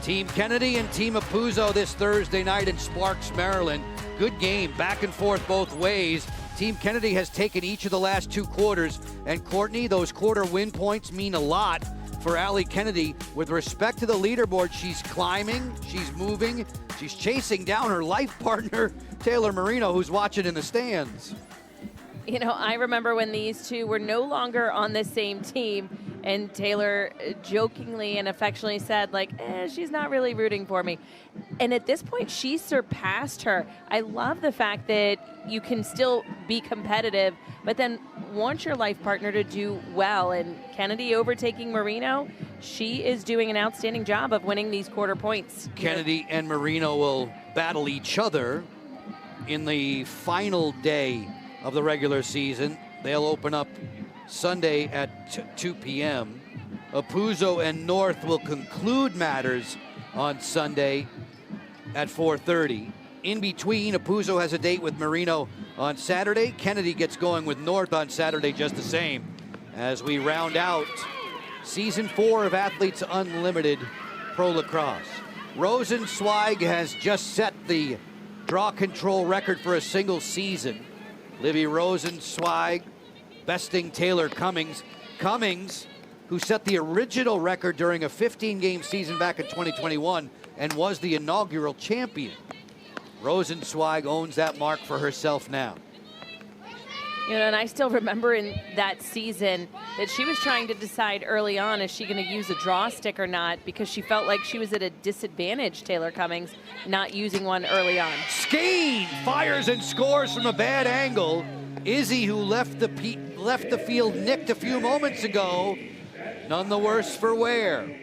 Team Kennedy and Team Apuzzo this Thursday night in Sparks, Maryland. Good game, back and forth both ways. Team Kennedy has taken each of the last 2 quarters, and Courtney, those quarter win points mean a lot for Allie Kennedy. With respect to the leaderboard, she's climbing, she's moving, she's chasing down her life partner, Taylor Marino, who's watching in the stands. You know, I remember when these two were no longer on the same team, and Taylor jokingly and affectionately said, like, she's not really rooting for me. And at this point, she surpassed her. I love the fact that you can still be competitive, but then want your life partner to do well. And Kennedy overtaking Marino, she is doing an outstanding job of winning these quarter points. Kennedy and Marino will battle each other in the final day of the regular season. They'll open up Sunday at 2 p.m. Apuzzo and North will conclude matters on Sunday at 4:30. In between, Apuzzo has a date with Marino on Saturday. Kennedy gets going with North on Saturday just the same, as we round out Season 4 of Athletes Unlimited Pro Lacrosse. Rosenzweig has just set the draw control record for a single season. Livy Rosenzweig besting Taylor Cummings. Cummings, who set the original record during a 15-game season back in 2021 and was the inaugural champion. Rosenzweig owns that mark for herself now. You know, and I still remember in that season that she was trying to decide early on, is she going to use a draw stick or not, because she felt like she was at a disadvantage, Taylor Cummings, not using one early on. Skeen fires and scores from a bad angle. Izzy, who left the field nicked a few moments ago, none the worse for wear.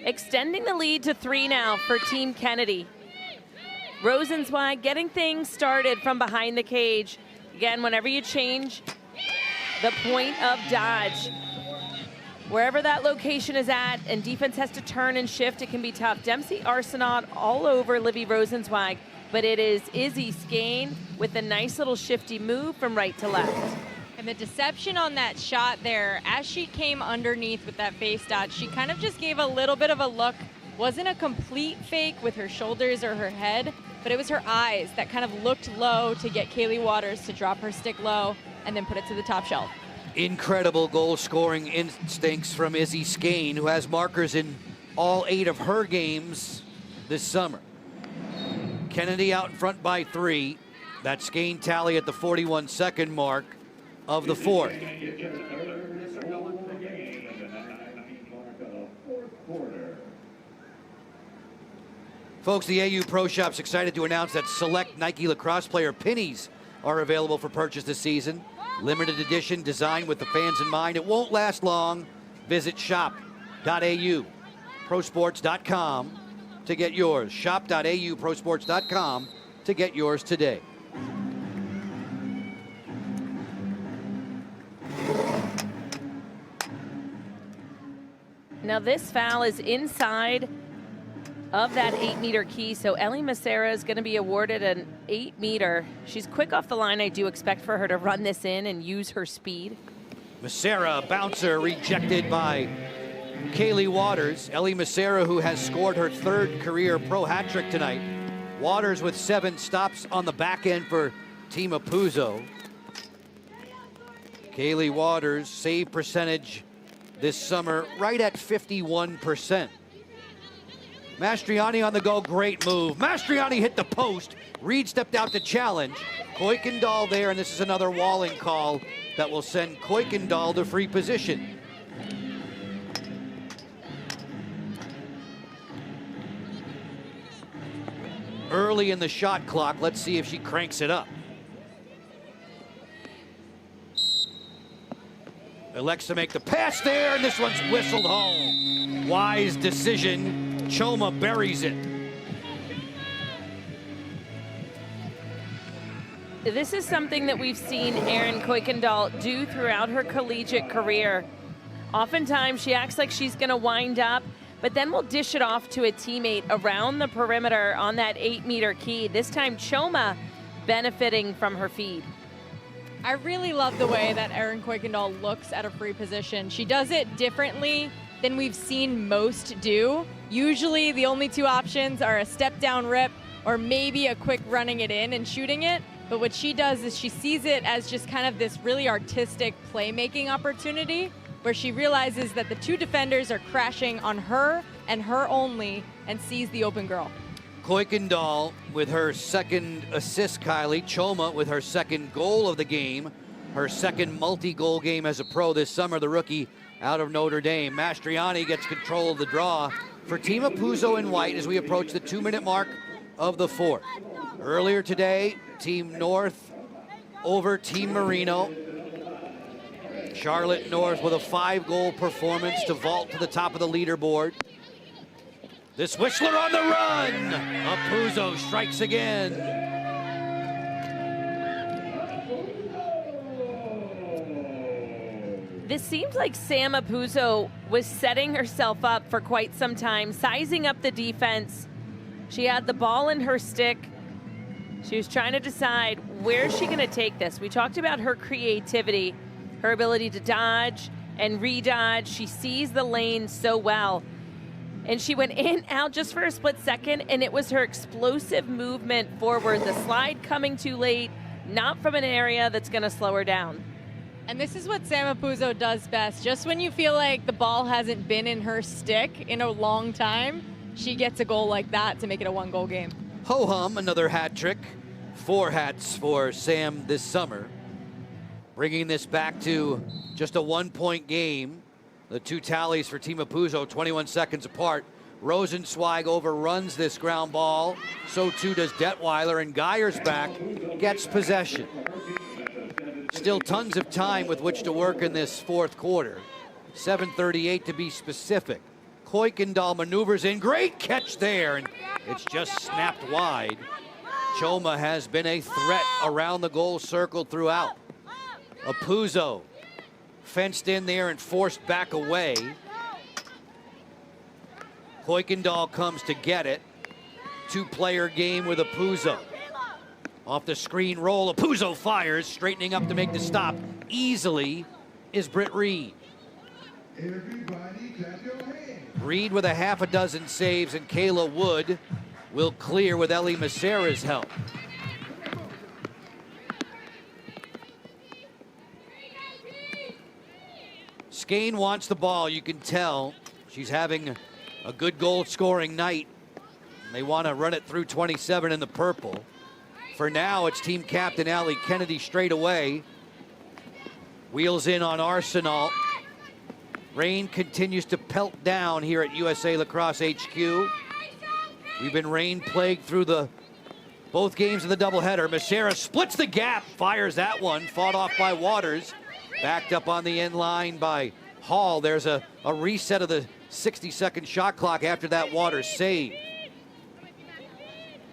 Extending the lead to 3 now for Team Kennedy. Rosenzweig getting things started from behind the cage. Again, whenever you change the point of dodge, wherever that location is at and defense has to turn and shift, it can be tough. Dempsey Arsenault all over Livy Rosenzweig, but it is Izzy Skane with a nice little shifty move from right to left. And the deception on that shot there, as she came underneath with that face dodge, she kind of just gave a little bit of a look. Wasn't a complete fake with her shoulders or her head, but it was her eyes that kind of looked low to get Kaylee Waters to drop her stick low and then put it to the top shelf. Incredible goal-scoring instincts from Izzy Skane, who has markers in all 8 of her games this summer. Kennedy out in front by 3. That Skane tally at the 41-second mark of the 4th. Folks, the AU Pro Shop's excited to announce that select Nike lacrosse player pennies are available for purchase this season. Limited edition, designed with the fans in mind. It won't last long. Visit shop.auprosports.com to get yours. Shop.auprosports.com to get yours today. Now this foul is inside of that 8-meter key, so Ellie Macera is going to be awarded an 8-meter. She's quick off the line. I do expect for her to run this in and use her speed. Macera, bouncer, rejected by Kaylee Waters. Ellie Macera, who has scored her 3rd career pro hat trick tonight. Waters with 7 stops on the back end for Team Apuzzo. Kaylee Waters, save percentage this summer right at 51%. Mastriani on the go, great move. Mastriani hit the post. Reed stepped out to challenge. Kuykendall there, and this is another walling call that will send Kuykendall to free position. Early in the shot clock, let's see if she cranks it up. Elects to make the pass there, and this one's whistled home. Wise decision. Choma buries it. This is something that we've seen Erin Kuykendall do throughout her collegiate career. Oftentimes she acts like she's gonna wind up, but then will dish it off to a teammate around the perimeter on that 8-meter key. This time Choma benefiting from her feed. I really love the way that Erin Kuykendall looks at a free position. She does it differently than we've seen most do. Usually the only two options are a step down rip or maybe a quick running it in and shooting it. But what she does is she sees it as just kind of this really artistic playmaking opportunity where she realizes that the two defenders are crashing on her and her only and sees the open girl. Kuykendall with her second assist, Kylie. Choma with her second goal of the game. Her second multi-goal game as a pro this summer, the rookie out of Notre Dame. Mastriani gets control of the draw for Team Apuzzo in white as we approach the 2-minute mark of the fourth. Earlier today, Team North over Team Marino. Charlotte North with a 5-goal performance to vault to the top of the leaderboard. This Whistler on the run. Apuzzo strikes again. This seems like Sam Apuzzo was setting herself up for quite some time, sizing up the defense. She had the ball in her stick. She was trying to decide where is she going to take this. We talked about her creativity, her ability to dodge and redodge. She sees the lane so well. And she went in, out just for a split second, and it was her explosive movement forward, the slide coming too late, not from an area that's going to slow her down. And this is what Sam Apuzzo does best. Just when you feel like the ball hasn't been in her stick in a long time, she gets a goal like that to make it a 1-goal game. Ho-hum, another hat trick. 4 hats for Sam this summer. Bringing this back to just a 1-point game. The two tallies for Team Apuzzo, 21 seconds apart. Rosenzweig overruns this ground ball. So too does Detweiler, and Geiersbach gets possession. Still tons of time with which to work in this fourth quarter. 7:38 to be specific. Kuykendall maneuvers in. Great catch there, and it's just snapped wide. Choma has been a threat around the goal circle throughout. Apuzzo fenced in there and forced back away. Kuykendall comes to get it. 2-player game with Apuzzo. Off the screen roll, Apuzzo fires, straightening up to make the stop easily is Britt Reed. Reed with a half a dozen saves, and Kayla Wood will clear with Ellie Macera's help. Skane wants the ball, you can tell. She's having a good goal-scoring night. They want to run it through 27 in the purple. For now, it's team captain Allie Kennedy straight away. Wheels in on Arsenal. Rain continues to pelt down here at USA Lacrosse HQ. We've been rain-plagued through both games of the doubleheader. Macera splits the gap, fires that one, fought off by Waters. Backed up on the end line by Hall. There's a reset of the 60-second shot clock after that Waters save.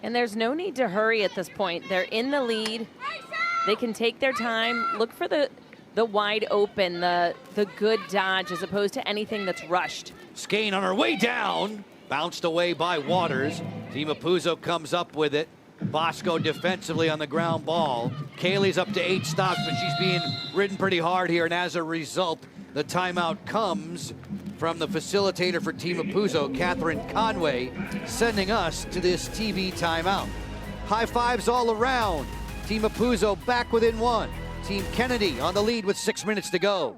And there's no need to hurry at this point. They're in the lead. They can take their time, look for the wide open, the good dodge as opposed to anything that's rushed. Skane on her way down, bounced away by Waters. Team Apuzzo comes up with it. Bosco defensively on the ground ball. Kaylee's up to 8 stops, but she's being ridden pretty hard here, and as a result, the timeout comes from the facilitator for Team Apuzzo, Catherine Conway, sending us to this TV timeout. High fives all around. Team Apuzzo back within 1. Team Kennedy on the lead with 6 minutes to go.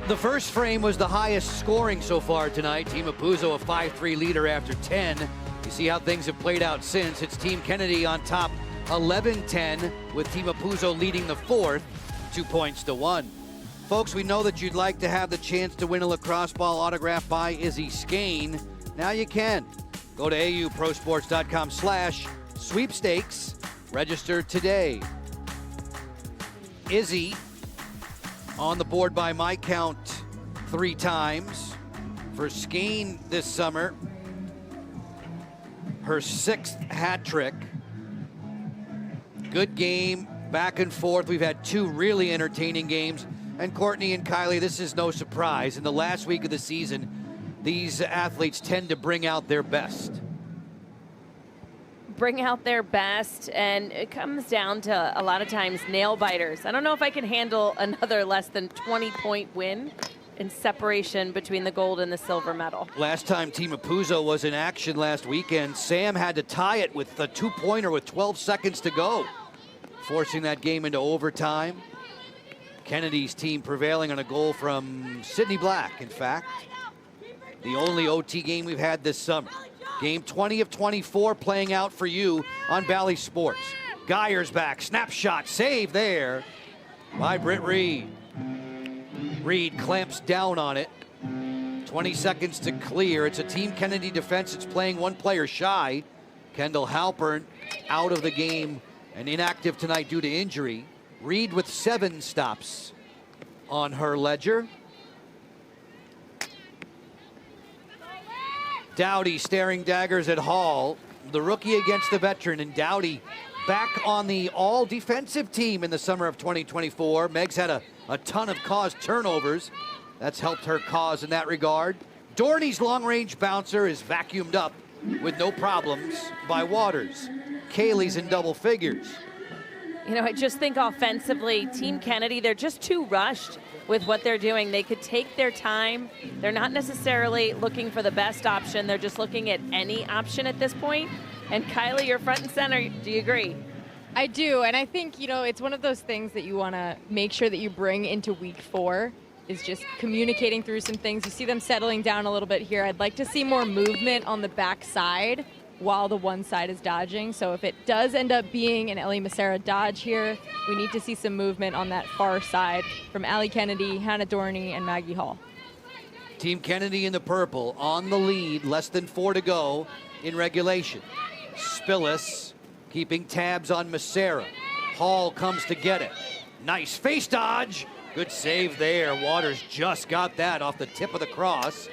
The first frame was the highest scoring so far tonight. Team Apuzzo a 5-3 leader after 10. You see how things have played out since. It's Team Kennedy on top 11-10 with Team Apuzzo leading the fourth 2 points to 1. Folks, we know that you'd like to have the chance to win a lacrosse ball autographed by Izzy Skane. Now you can. Go to auprosports.com/sweepstakes. Register today. Izzy on the board by my count 3 times. For Skane this summer, her 6th hat trick. Good game, back and forth. We've had 2 really entertaining games. And Courtney and Kylie, this is no surprise. In the last week of the season, these athletes tend to bring out their best. Bring out their best, and it comes down to a lot of times nail biters. I don't know if I can handle another less than 20-point win in separation between the gold and the silver medal. Last time Team Apuzzo was in action last weekend, Sam had to tie it with a 2-pointer with 12 seconds to go, forcing that game into overtime. Kennedy's team prevailing on a goal from Sydney Black, in fact. The only OT game we've had this summer. Game 20 of 24 playing out for you on Bally Sports. Geyer's back, snapshot, save there by Britt Reed. Reed clamps down on it. 20 seconds to clear. It's a Team Kennedy defense. It's playing 1 player shy. Kendall Halpern out of the game and inactive tonight due to injury. Reed with 7 stops on her ledger. Dowdy staring daggers at Hall. The rookie against the veteran, and Dowdy back on the all-defensive team in the summer of 2024. Meg's had a ton of caused turnovers. That's helped her cause in that regard. Dorney's long-range bouncer is vacuumed up with no problems by Waters. Kaylee's in double figures. You know, I just think offensively, Team Kennedy, they're just too rushed with what they're doing. They could take their time. They're not necessarily looking for the best option. They're just looking at any option at this point. And Kylie, you're front and center. Do you agree? I do, and I think, you know, it's one of those things that you want to make sure that you bring into week 4 is just communicating through some things. You see them settling down a little bit here. I'd like to see more movement on the back side while the one side is dodging. So if it does end up being an Ellie Macera dodge here, we need to see some movement on that far side from Allie Kennedy, Hannah Dorney, and Maggie Hall. Team Kennedy in the purple on the lead, less than 4 to go in regulation. Spillis keeping tabs on Macera. Hall comes to get it. Nice face dodge. Good save there. Waters just got that off the tip of the cross.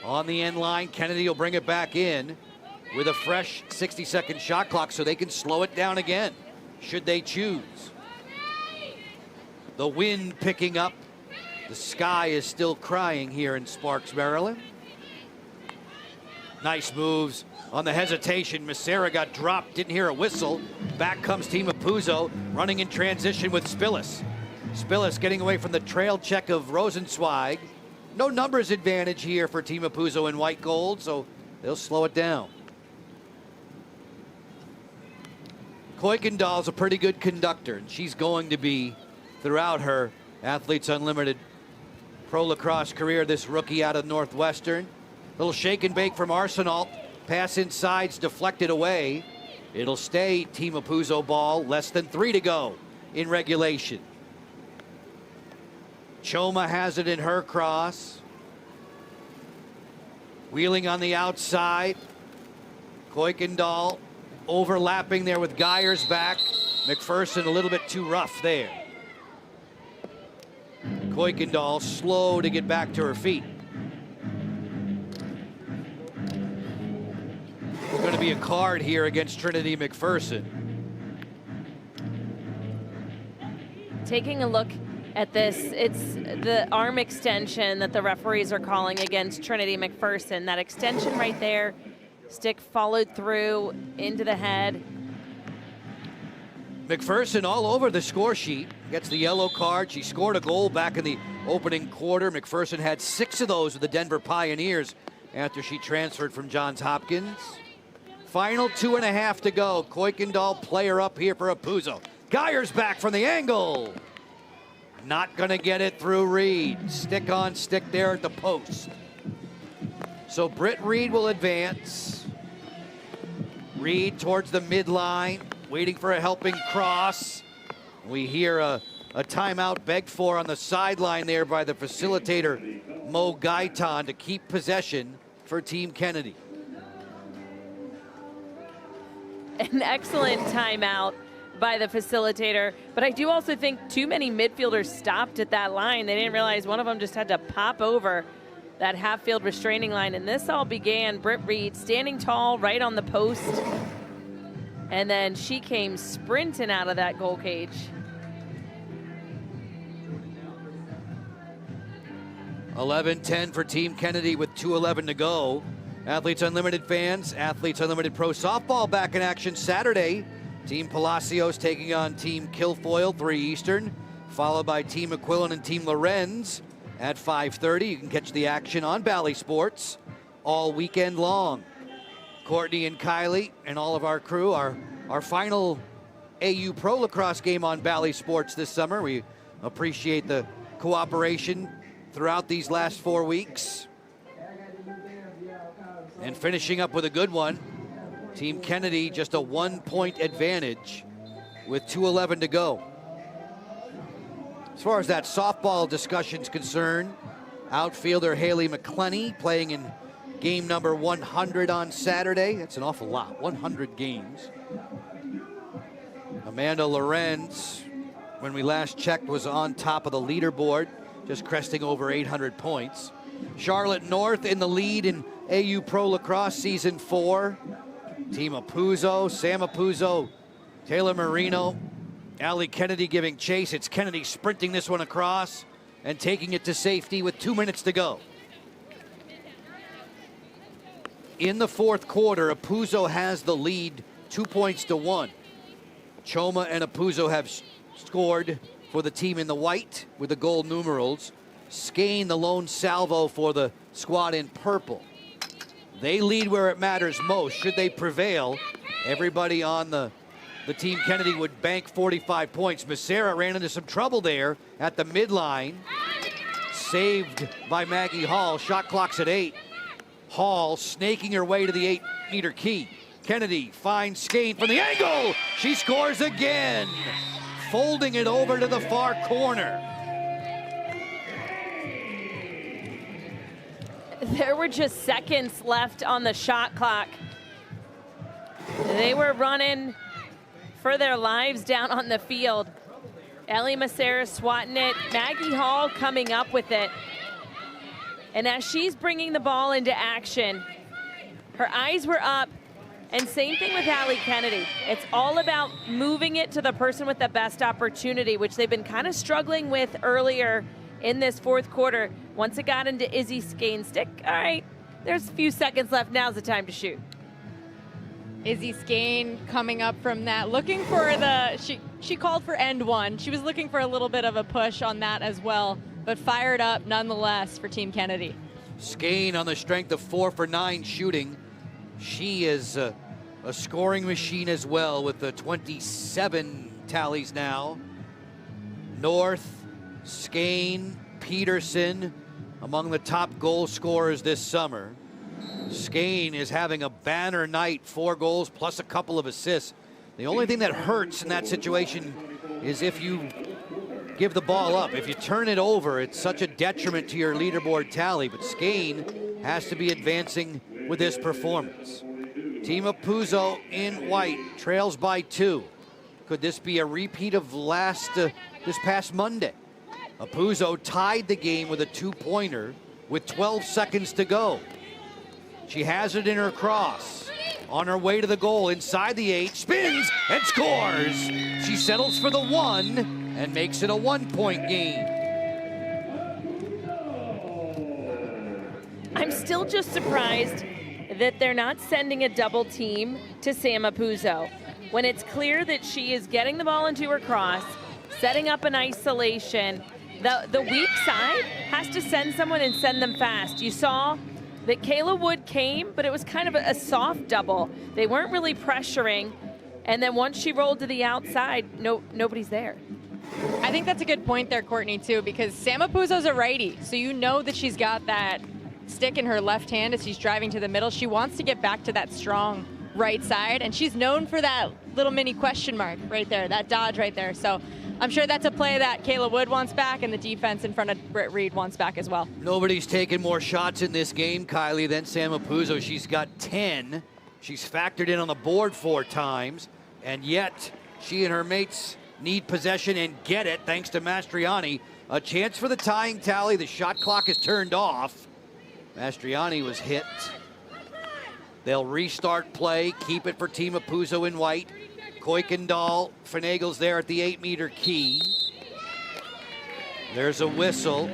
On the end line, Kennedy will bring it back in with a fresh 60-second shot clock so they can slow it down again, should they choose. The wind picking up. The sky is still crying here in Sparks, Maryland. Nice moves on the hesitation. Macera got dropped, didn't hear a whistle. Back comes Team Apuzzo, running in transition with Spillis. Spillis getting away from the trail check of Rosenzweig. No numbers advantage here for Team Apuzzo in white gold, so they'll slow it down. Kuykendall's a pretty good conductor, and she's going to be throughout her Athletes Unlimited Pro Lacrosse career, this rookie out of Northwestern. Little shake and bake from Arsenal. Pass inside's deflected away. It'll stay Team Apuzzo ball. Less than 3 to go in regulation. Choma has it in her cross. Wheeling on the outside. Kuykendall overlapping there with Geyer's back. McPherson a little bit too rough there. Kuykendall slow to get back to her feet. There's going to be a card here against Trinity McPherson. Taking a look at this, it's the arm extension that the referees are calling against Trinity McPherson. That extension right there, stick followed through into the head. McPherson all over the score sheet, gets the yellow card. She scored a goal back in the opening quarter. McPherson had 6 of those with the Denver Pioneers after she transferred from Johns Hopkins. Final 2.5 to go. Kuykendall player up here for Apuzzo. Geyer's back from the angle. Not gonna get it through Reed. Stick on stick there at the post. So Britt Reed will advance. Reed towards the midline, waiting for a helping cross. We hear a timeout begged for on the sideline there by the facilitator, Mo Gaitan, to keep possession for Team Kennedy. An excellent timeout by the facilitator, but I do also think too many midfielders stopped at that line. They didn't realize one of them just had to pop over that half-field restraining line, and this all began Britt Reed standing tall right on the post, and then she came sprinting out of that goal cage. (11-10) for Team Kennedy with 2:11 to go. Athletes Unlimited fans, Athletes Unlimited Pro Softball back in action Saturday. Team Palacios taking on Team Kilfoyle, 3 Eastern, followed by Team Aquilon and Team Lorenz at 5:30. You can catch the action on Bally Sports all weekend long. Courtney and Kylie and all of our crew, our final AU Pro Lacrosse game on Bally Sports this summer. We appreciate the cooperation throughout these last 4 weeks. And finishing up with a good one, Team Kennedy just a 1-point advantage with 2:11 to go. As far as that softball discussion's concerned, outfielder Haley McClenny playing in game number 100 on Saturday. That's an awful lot, 100 games. Amanda Lorenz, when we last checked, was on top of the leaderboard, just cresting over 800 points. Charlotte North in the lead in AU Pro Lacrosse Season 4. Team Apuzzo, Sam Apuzzo, Taylor Marino, Allie Kennedy giving chase. It's Kennedy sprinting this one across and taking it to safety with 2 minutes to go. In the fourth quarter, Apuzzo has the lead 2 points to 1. Choma and Apuzzo have scored for the team in the white with the gold numerals. Skane the lone salvo for the squad in purple. They lead where it matters most. Should they prevail, everybody on the Team Kennedy would bank 45 points. Becerra ran into some trouble there at the midline. Saved by Maggie Hall. Shot clock's at 8. Hall snaking her way to the 8-meter key. Kennedy finds Skane from the angle. She scores again, folding it over to the far corner. There were just seconds left on the shot clock. They were running for their lives down on the field. Ellie Becerra swatting it, Maggie Hall coming up with it. And as she's bringing the ball into action, her eyes were up. And same thing with Allie Kennedy. It's all about moving it to the person with the best opportunity, which they've been kind of struggling with earlier in this fourth quarter. Once it got into Izzy Skane's stick, all right, there's a few seconds left. Now's the time to shoot. Izzy Skane coming up from that, looking for she called for end one. She was looking for a little bit of a push on that as well, but fired up nonetheless for Team Kennedy. Skane on the strength of 4 for 9 shooting. She is a scoring machine as well with the 27 tallies now. North, Skane, Peterson among the top goal scorers this summer. Skane is having a banner night, 4 goals plus a couple of assists. The only thing that hurts in that situation is if you give the ball up. If you turn it over, it's such a detriment to your leaderboard tally, but Skane has to be advancing with this performance. Team Apuzzo in white trails by 2. Could this be a repeat of this past Monday? Apuzzo tied the game with a 2-pointer with 12 seconds to go. She has it in her cross. On her way to the goal inside the 8, spins and scores. She settles for the 1 and makes it a 1-point game. I'm still just surprised that they're not sending a double team to Sam Apuzzo when it's clear that she is getting the ball into her cross, setting up an isolation. The weak side has to send someone and send them fast. You saw that Kayla Wood came, but it was kind of a soft double. They weren't really pressuring, and then once she rolled to the outside, nobody's there. I think that's a good point there, Courtney, too, because Sam Apuzzo's a righty, so you know that she's got that stick in her left hand as she's driving to the middle. She wants to get back to that strong right side, and she's known for that little mini question mark right there, that dodge right there. So I'm sure that's a play that Kayla Wood wants back, and the defense in front of Britt Reed wants back as well. Nobody's taken more shots in this game, Kylie, than Sam Apuzzo. She's got 10. She's factored in on the board 4 times, and yet she and her mates need possession and get it thanks to Mastriani. A chance for the tying tally. The shot clock is turned off. Mastriani was hit. They'll restart play, keep it for Team Apuzzo in white. Kuykendall finagles there at the 8-meter key. There's a whistle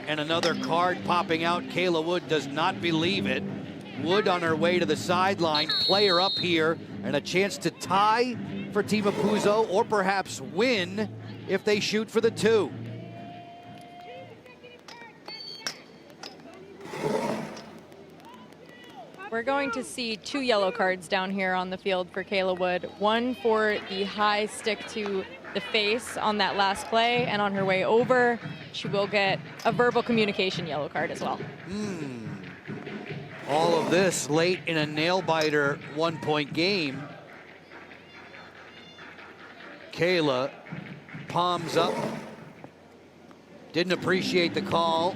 and another card popping out. Kayla Wood does not believe it. Wood on her way to the sideline, player up here, and a chance to tie for Team Apuzzo, or perhaps win if they shoot for the 2. We're going to see 2 yellow cards down here on the field for Kayla Wood. One for the high stick to the face on that last play, and on her way over, she will get a verbal communication yellow card as well. All of this late in a nail-biter 1-point game. Kayla palms up. Didn't appreciate the call,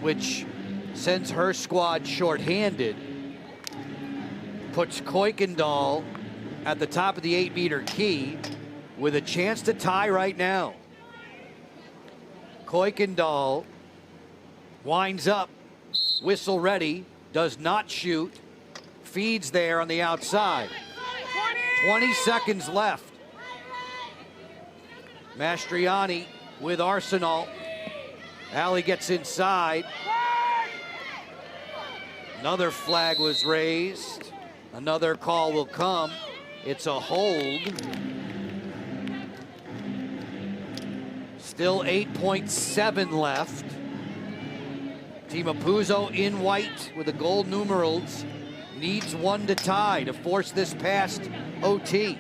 which sends her squad shorthanded. Puts Kuykendall at the top of the 8-meter key with a chance to tie right now. Kuykendall winds up, whistle ready, does not shoot, feeds there on the outside. 20 seconds left. Mastriani with Arsenal. Allie gets inside. Another flag was raised. Another call will come. It's a hold. Still 8.7 left. Team Apuzzo in white with the gold numerals needs 1 to tie to force this past OT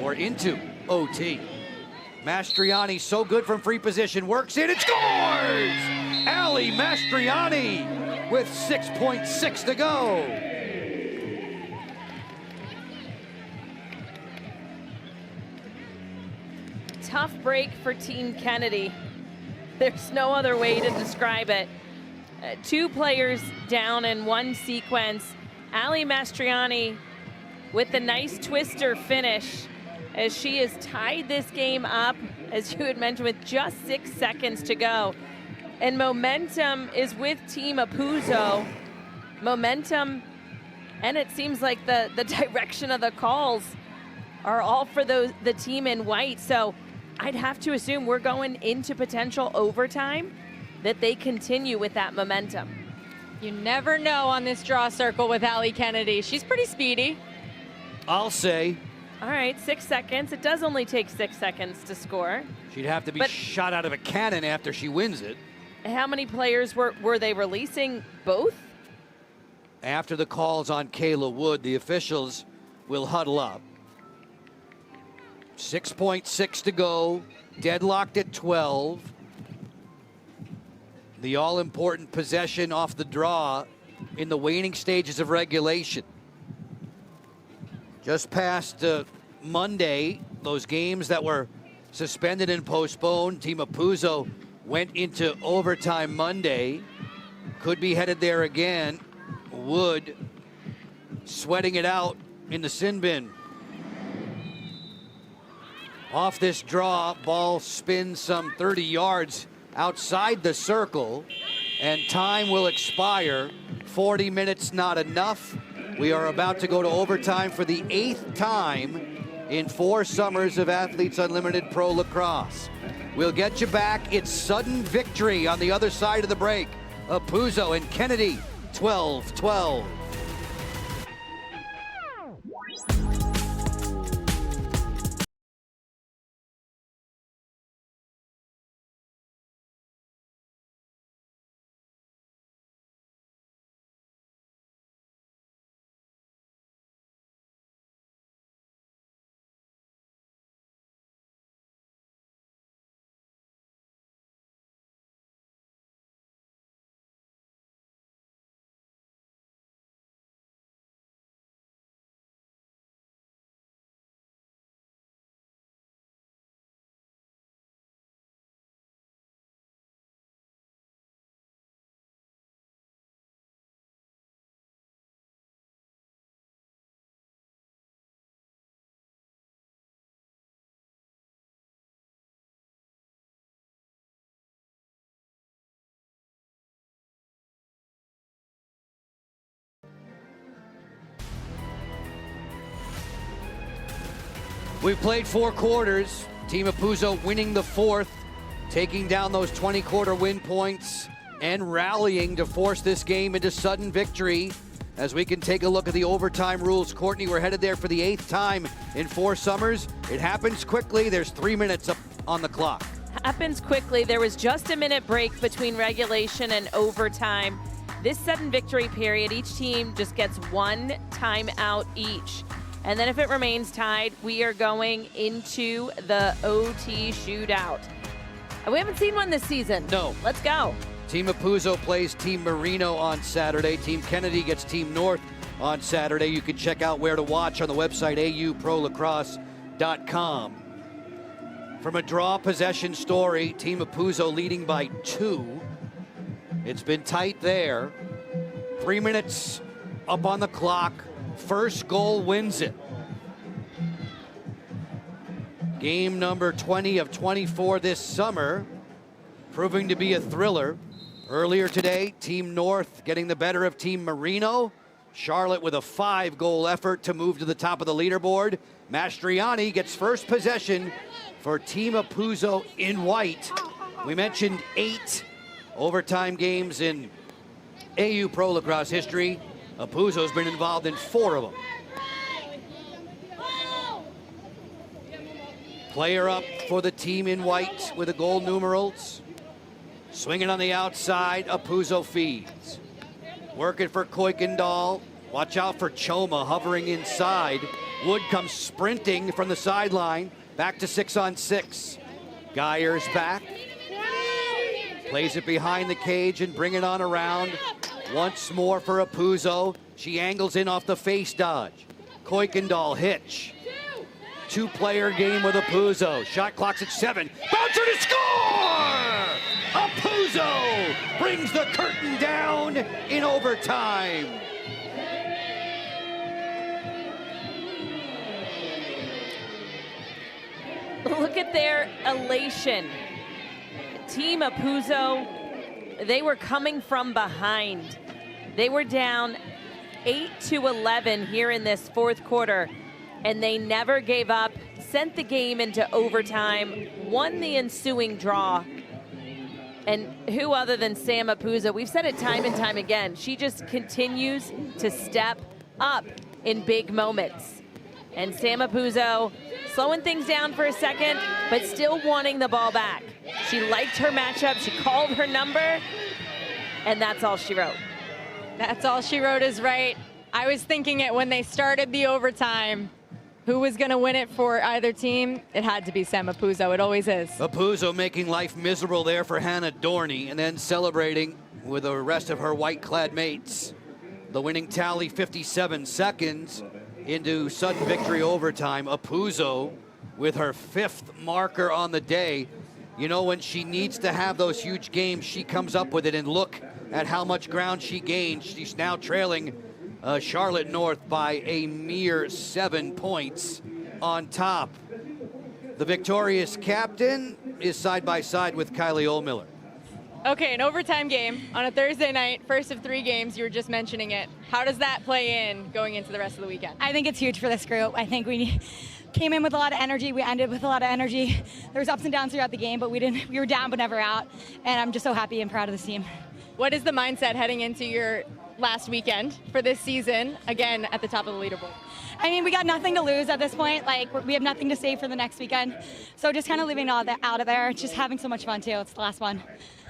or into OT. Mastriani so good from free position, works in and scores! Allie Mastriani with 6.6 to go. Tough break for Team Kennedy. There's no other way to describe it. 2 players down in one sequence. Allie Mastriani with the nice twister finish as she has tied this game up, as you had mentioned, with just 6 seconds to go. And momentum is with Team Apuzzo. Momentum, and it seems like the direction of the calls are all for the team in white. So I'd have to assume we're going into potential overtime, that they continue with that momentum. You never know on this draw circle with Allie Kennedy. She's pretty speedy. I'll say. All right, 6 seconds. It does only take 6 seconds to score. She'd have to be shot out of a cannon after she wins it. How many players were they releasing? Both? After the calls on Kayla Wood, the officials will huddle up. 6.6 to go, deadlocked at 12. The all-important possession off the draw in the waning stages of regulation. Just past Monday, those games that were suspended and postponed, Team Apuzzo went into overtime Monday. Could be headed there again. Wood sweating it out in the sin bin. Off this draw, ball spins some 30 yards outside the circle, and time will expire. 40 minutes not enough. We are about to go to overtime for the 8th time in 4 summers of Athletes Unlimited Pro Lacrosse. We'll get you back. It's sudden victory on the other side of the break. Apuzzo and Kennedy, 12-12. We've played 4 quarters. Team Apuzo winning the 4th, taking down those 20-quarter win points and rallying to force this game into sudden victory. As we can take a look at the overtime rules, Courtney, we're headed there for the 8th time in 4 summers. It happens quickly. There's 3 minutes up on the clock. Happens quickly. There was just a minute break between regulation and overtime. This sudden victory period, each team just gets 1 timeout each. And then if it remains tied, we are going into the OT shootout. And we haven't seen one this season. No. Let's go. Team Apuzo plays Team Marino on Saturday. Team Kennedy gets Team North on Saturday. You can check out where to watch on the website auprolacrosse.com. From a draw possession story, Team Apuzo leading by 2. It's been tight there. 3 minutes up on the clock. First goal wins it. Game number 20 of 24 this summer, proving to be a thriller. Earlier today, Team North getting the better of Team Marino. Charlotte with a 5-goal effort to move to the top of the leaderboard. Mastriani gets first possession for Team Apuzo in white. We mentioned 8 overtime games in AU Pro Lacrosse history. Apuzo's been involved in 4 of them. Player up for the team in white with the goal numerals. Swinging on the outside, Apuzo feeds. Working for Kuykendall. Watch out for Choma hovering inside. Wood comes sprinting from the sideline. Back to 6-on-6. Geyer's back. Plays it behind the cage and bring it on around. Once more for Apuzo. She angles in off the face dodge. Kuykendall hitch. 2-player game with Apuzo. Shot clock's at 7. Bouncer to score! Apuzo brings the curtain down in overtime. Look at their elation. Team Apuzo, they were coming from behind. They were down 8-11 here in this 4th quarter, and they never gave up, sent the game into overtime, won the ensuing draw. And who other than Sam Apuzo? We've said it time and time again. She just continues to step up in big moments. And Sam Apuzo slowing things down for a second, but still wanting the ball back. She liked her matchup. She called her number, and that's all she wrote. That's all she wrote is right. I was thinking it when they started the overtime. Who was going to win it for either team? It had to be Sam Apuzo. It always is. Apuzo making life miserable there for Hannah Dorney, and then celebrating with the rest of her white-clad mates. The winning tally, 57 seconds into sudden victory overtime. Apuzo with her 5th marker on the day. You know, when she needs to have those huge games, she comes up with it, and look at how much ground she gained. She's now trailing Charlotte North by a mere 7 points on top. The victorious captain is side by side with Kylie Ohlmiller. Okay, an overtime game on a Thursday night, first of 3 games, you were just mentioning it. How does that play in going into the rest of the weekend? I think it's huge for this group. I think we came in with a lot of energy. We ended with a lot of energy. There was ups and downs throughout the game, but we were down but never out. And I'm just so happy and proud of this team. What is the mindset heading into your last weekend for this season, again, at the top of the leaderboard? I mean, we got nothing to lose at this point. Like, we have nothing to save for the next weekend. So just kind of leaving all that out of there, just having so much fun, too. It's the last one.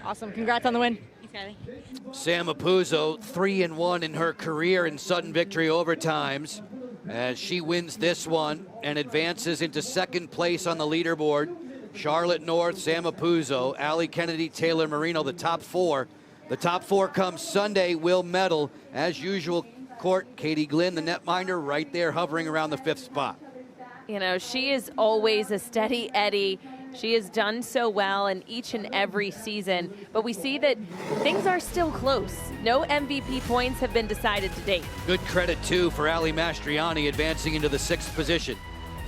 Awesome. Congrats on the win. Thanks, Kylie. Sam Apuzo, 3-1 in her career in sudden victory overtimes, as she wins this one and advances into 2nd place on the leaderboard. Charlotte North, Sam Apuzo, Allie Kennedy, Taylor Marino, the top 4. The top 4 come Sunday, will medal. As usual, Court, Katie Glynn, the netminder, right there hovering around the 5th spot. You know, she is always a steady Eddie. She has done so well in each and every season, but we see that things are still close. No MVP points have been decided to date. Good credit, too, for Ali Mastriani advancing into the 6th position.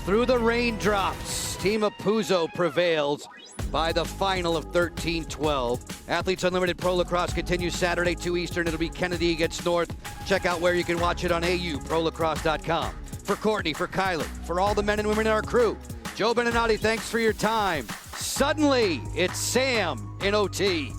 Through the raindrops, Team Apuzo prevails by the final of 13-12. Athletes Unlimited Pro Lacrosse continues Saturday, 2 Eastern. It'll be Kennedy against North. Check out where you can watch it on auprolacrosse.com. for Courtney, for Kylie, for all the men and women in our crew. Joe Beninati, thanks for your time. Suddenly, it's Sam in OT.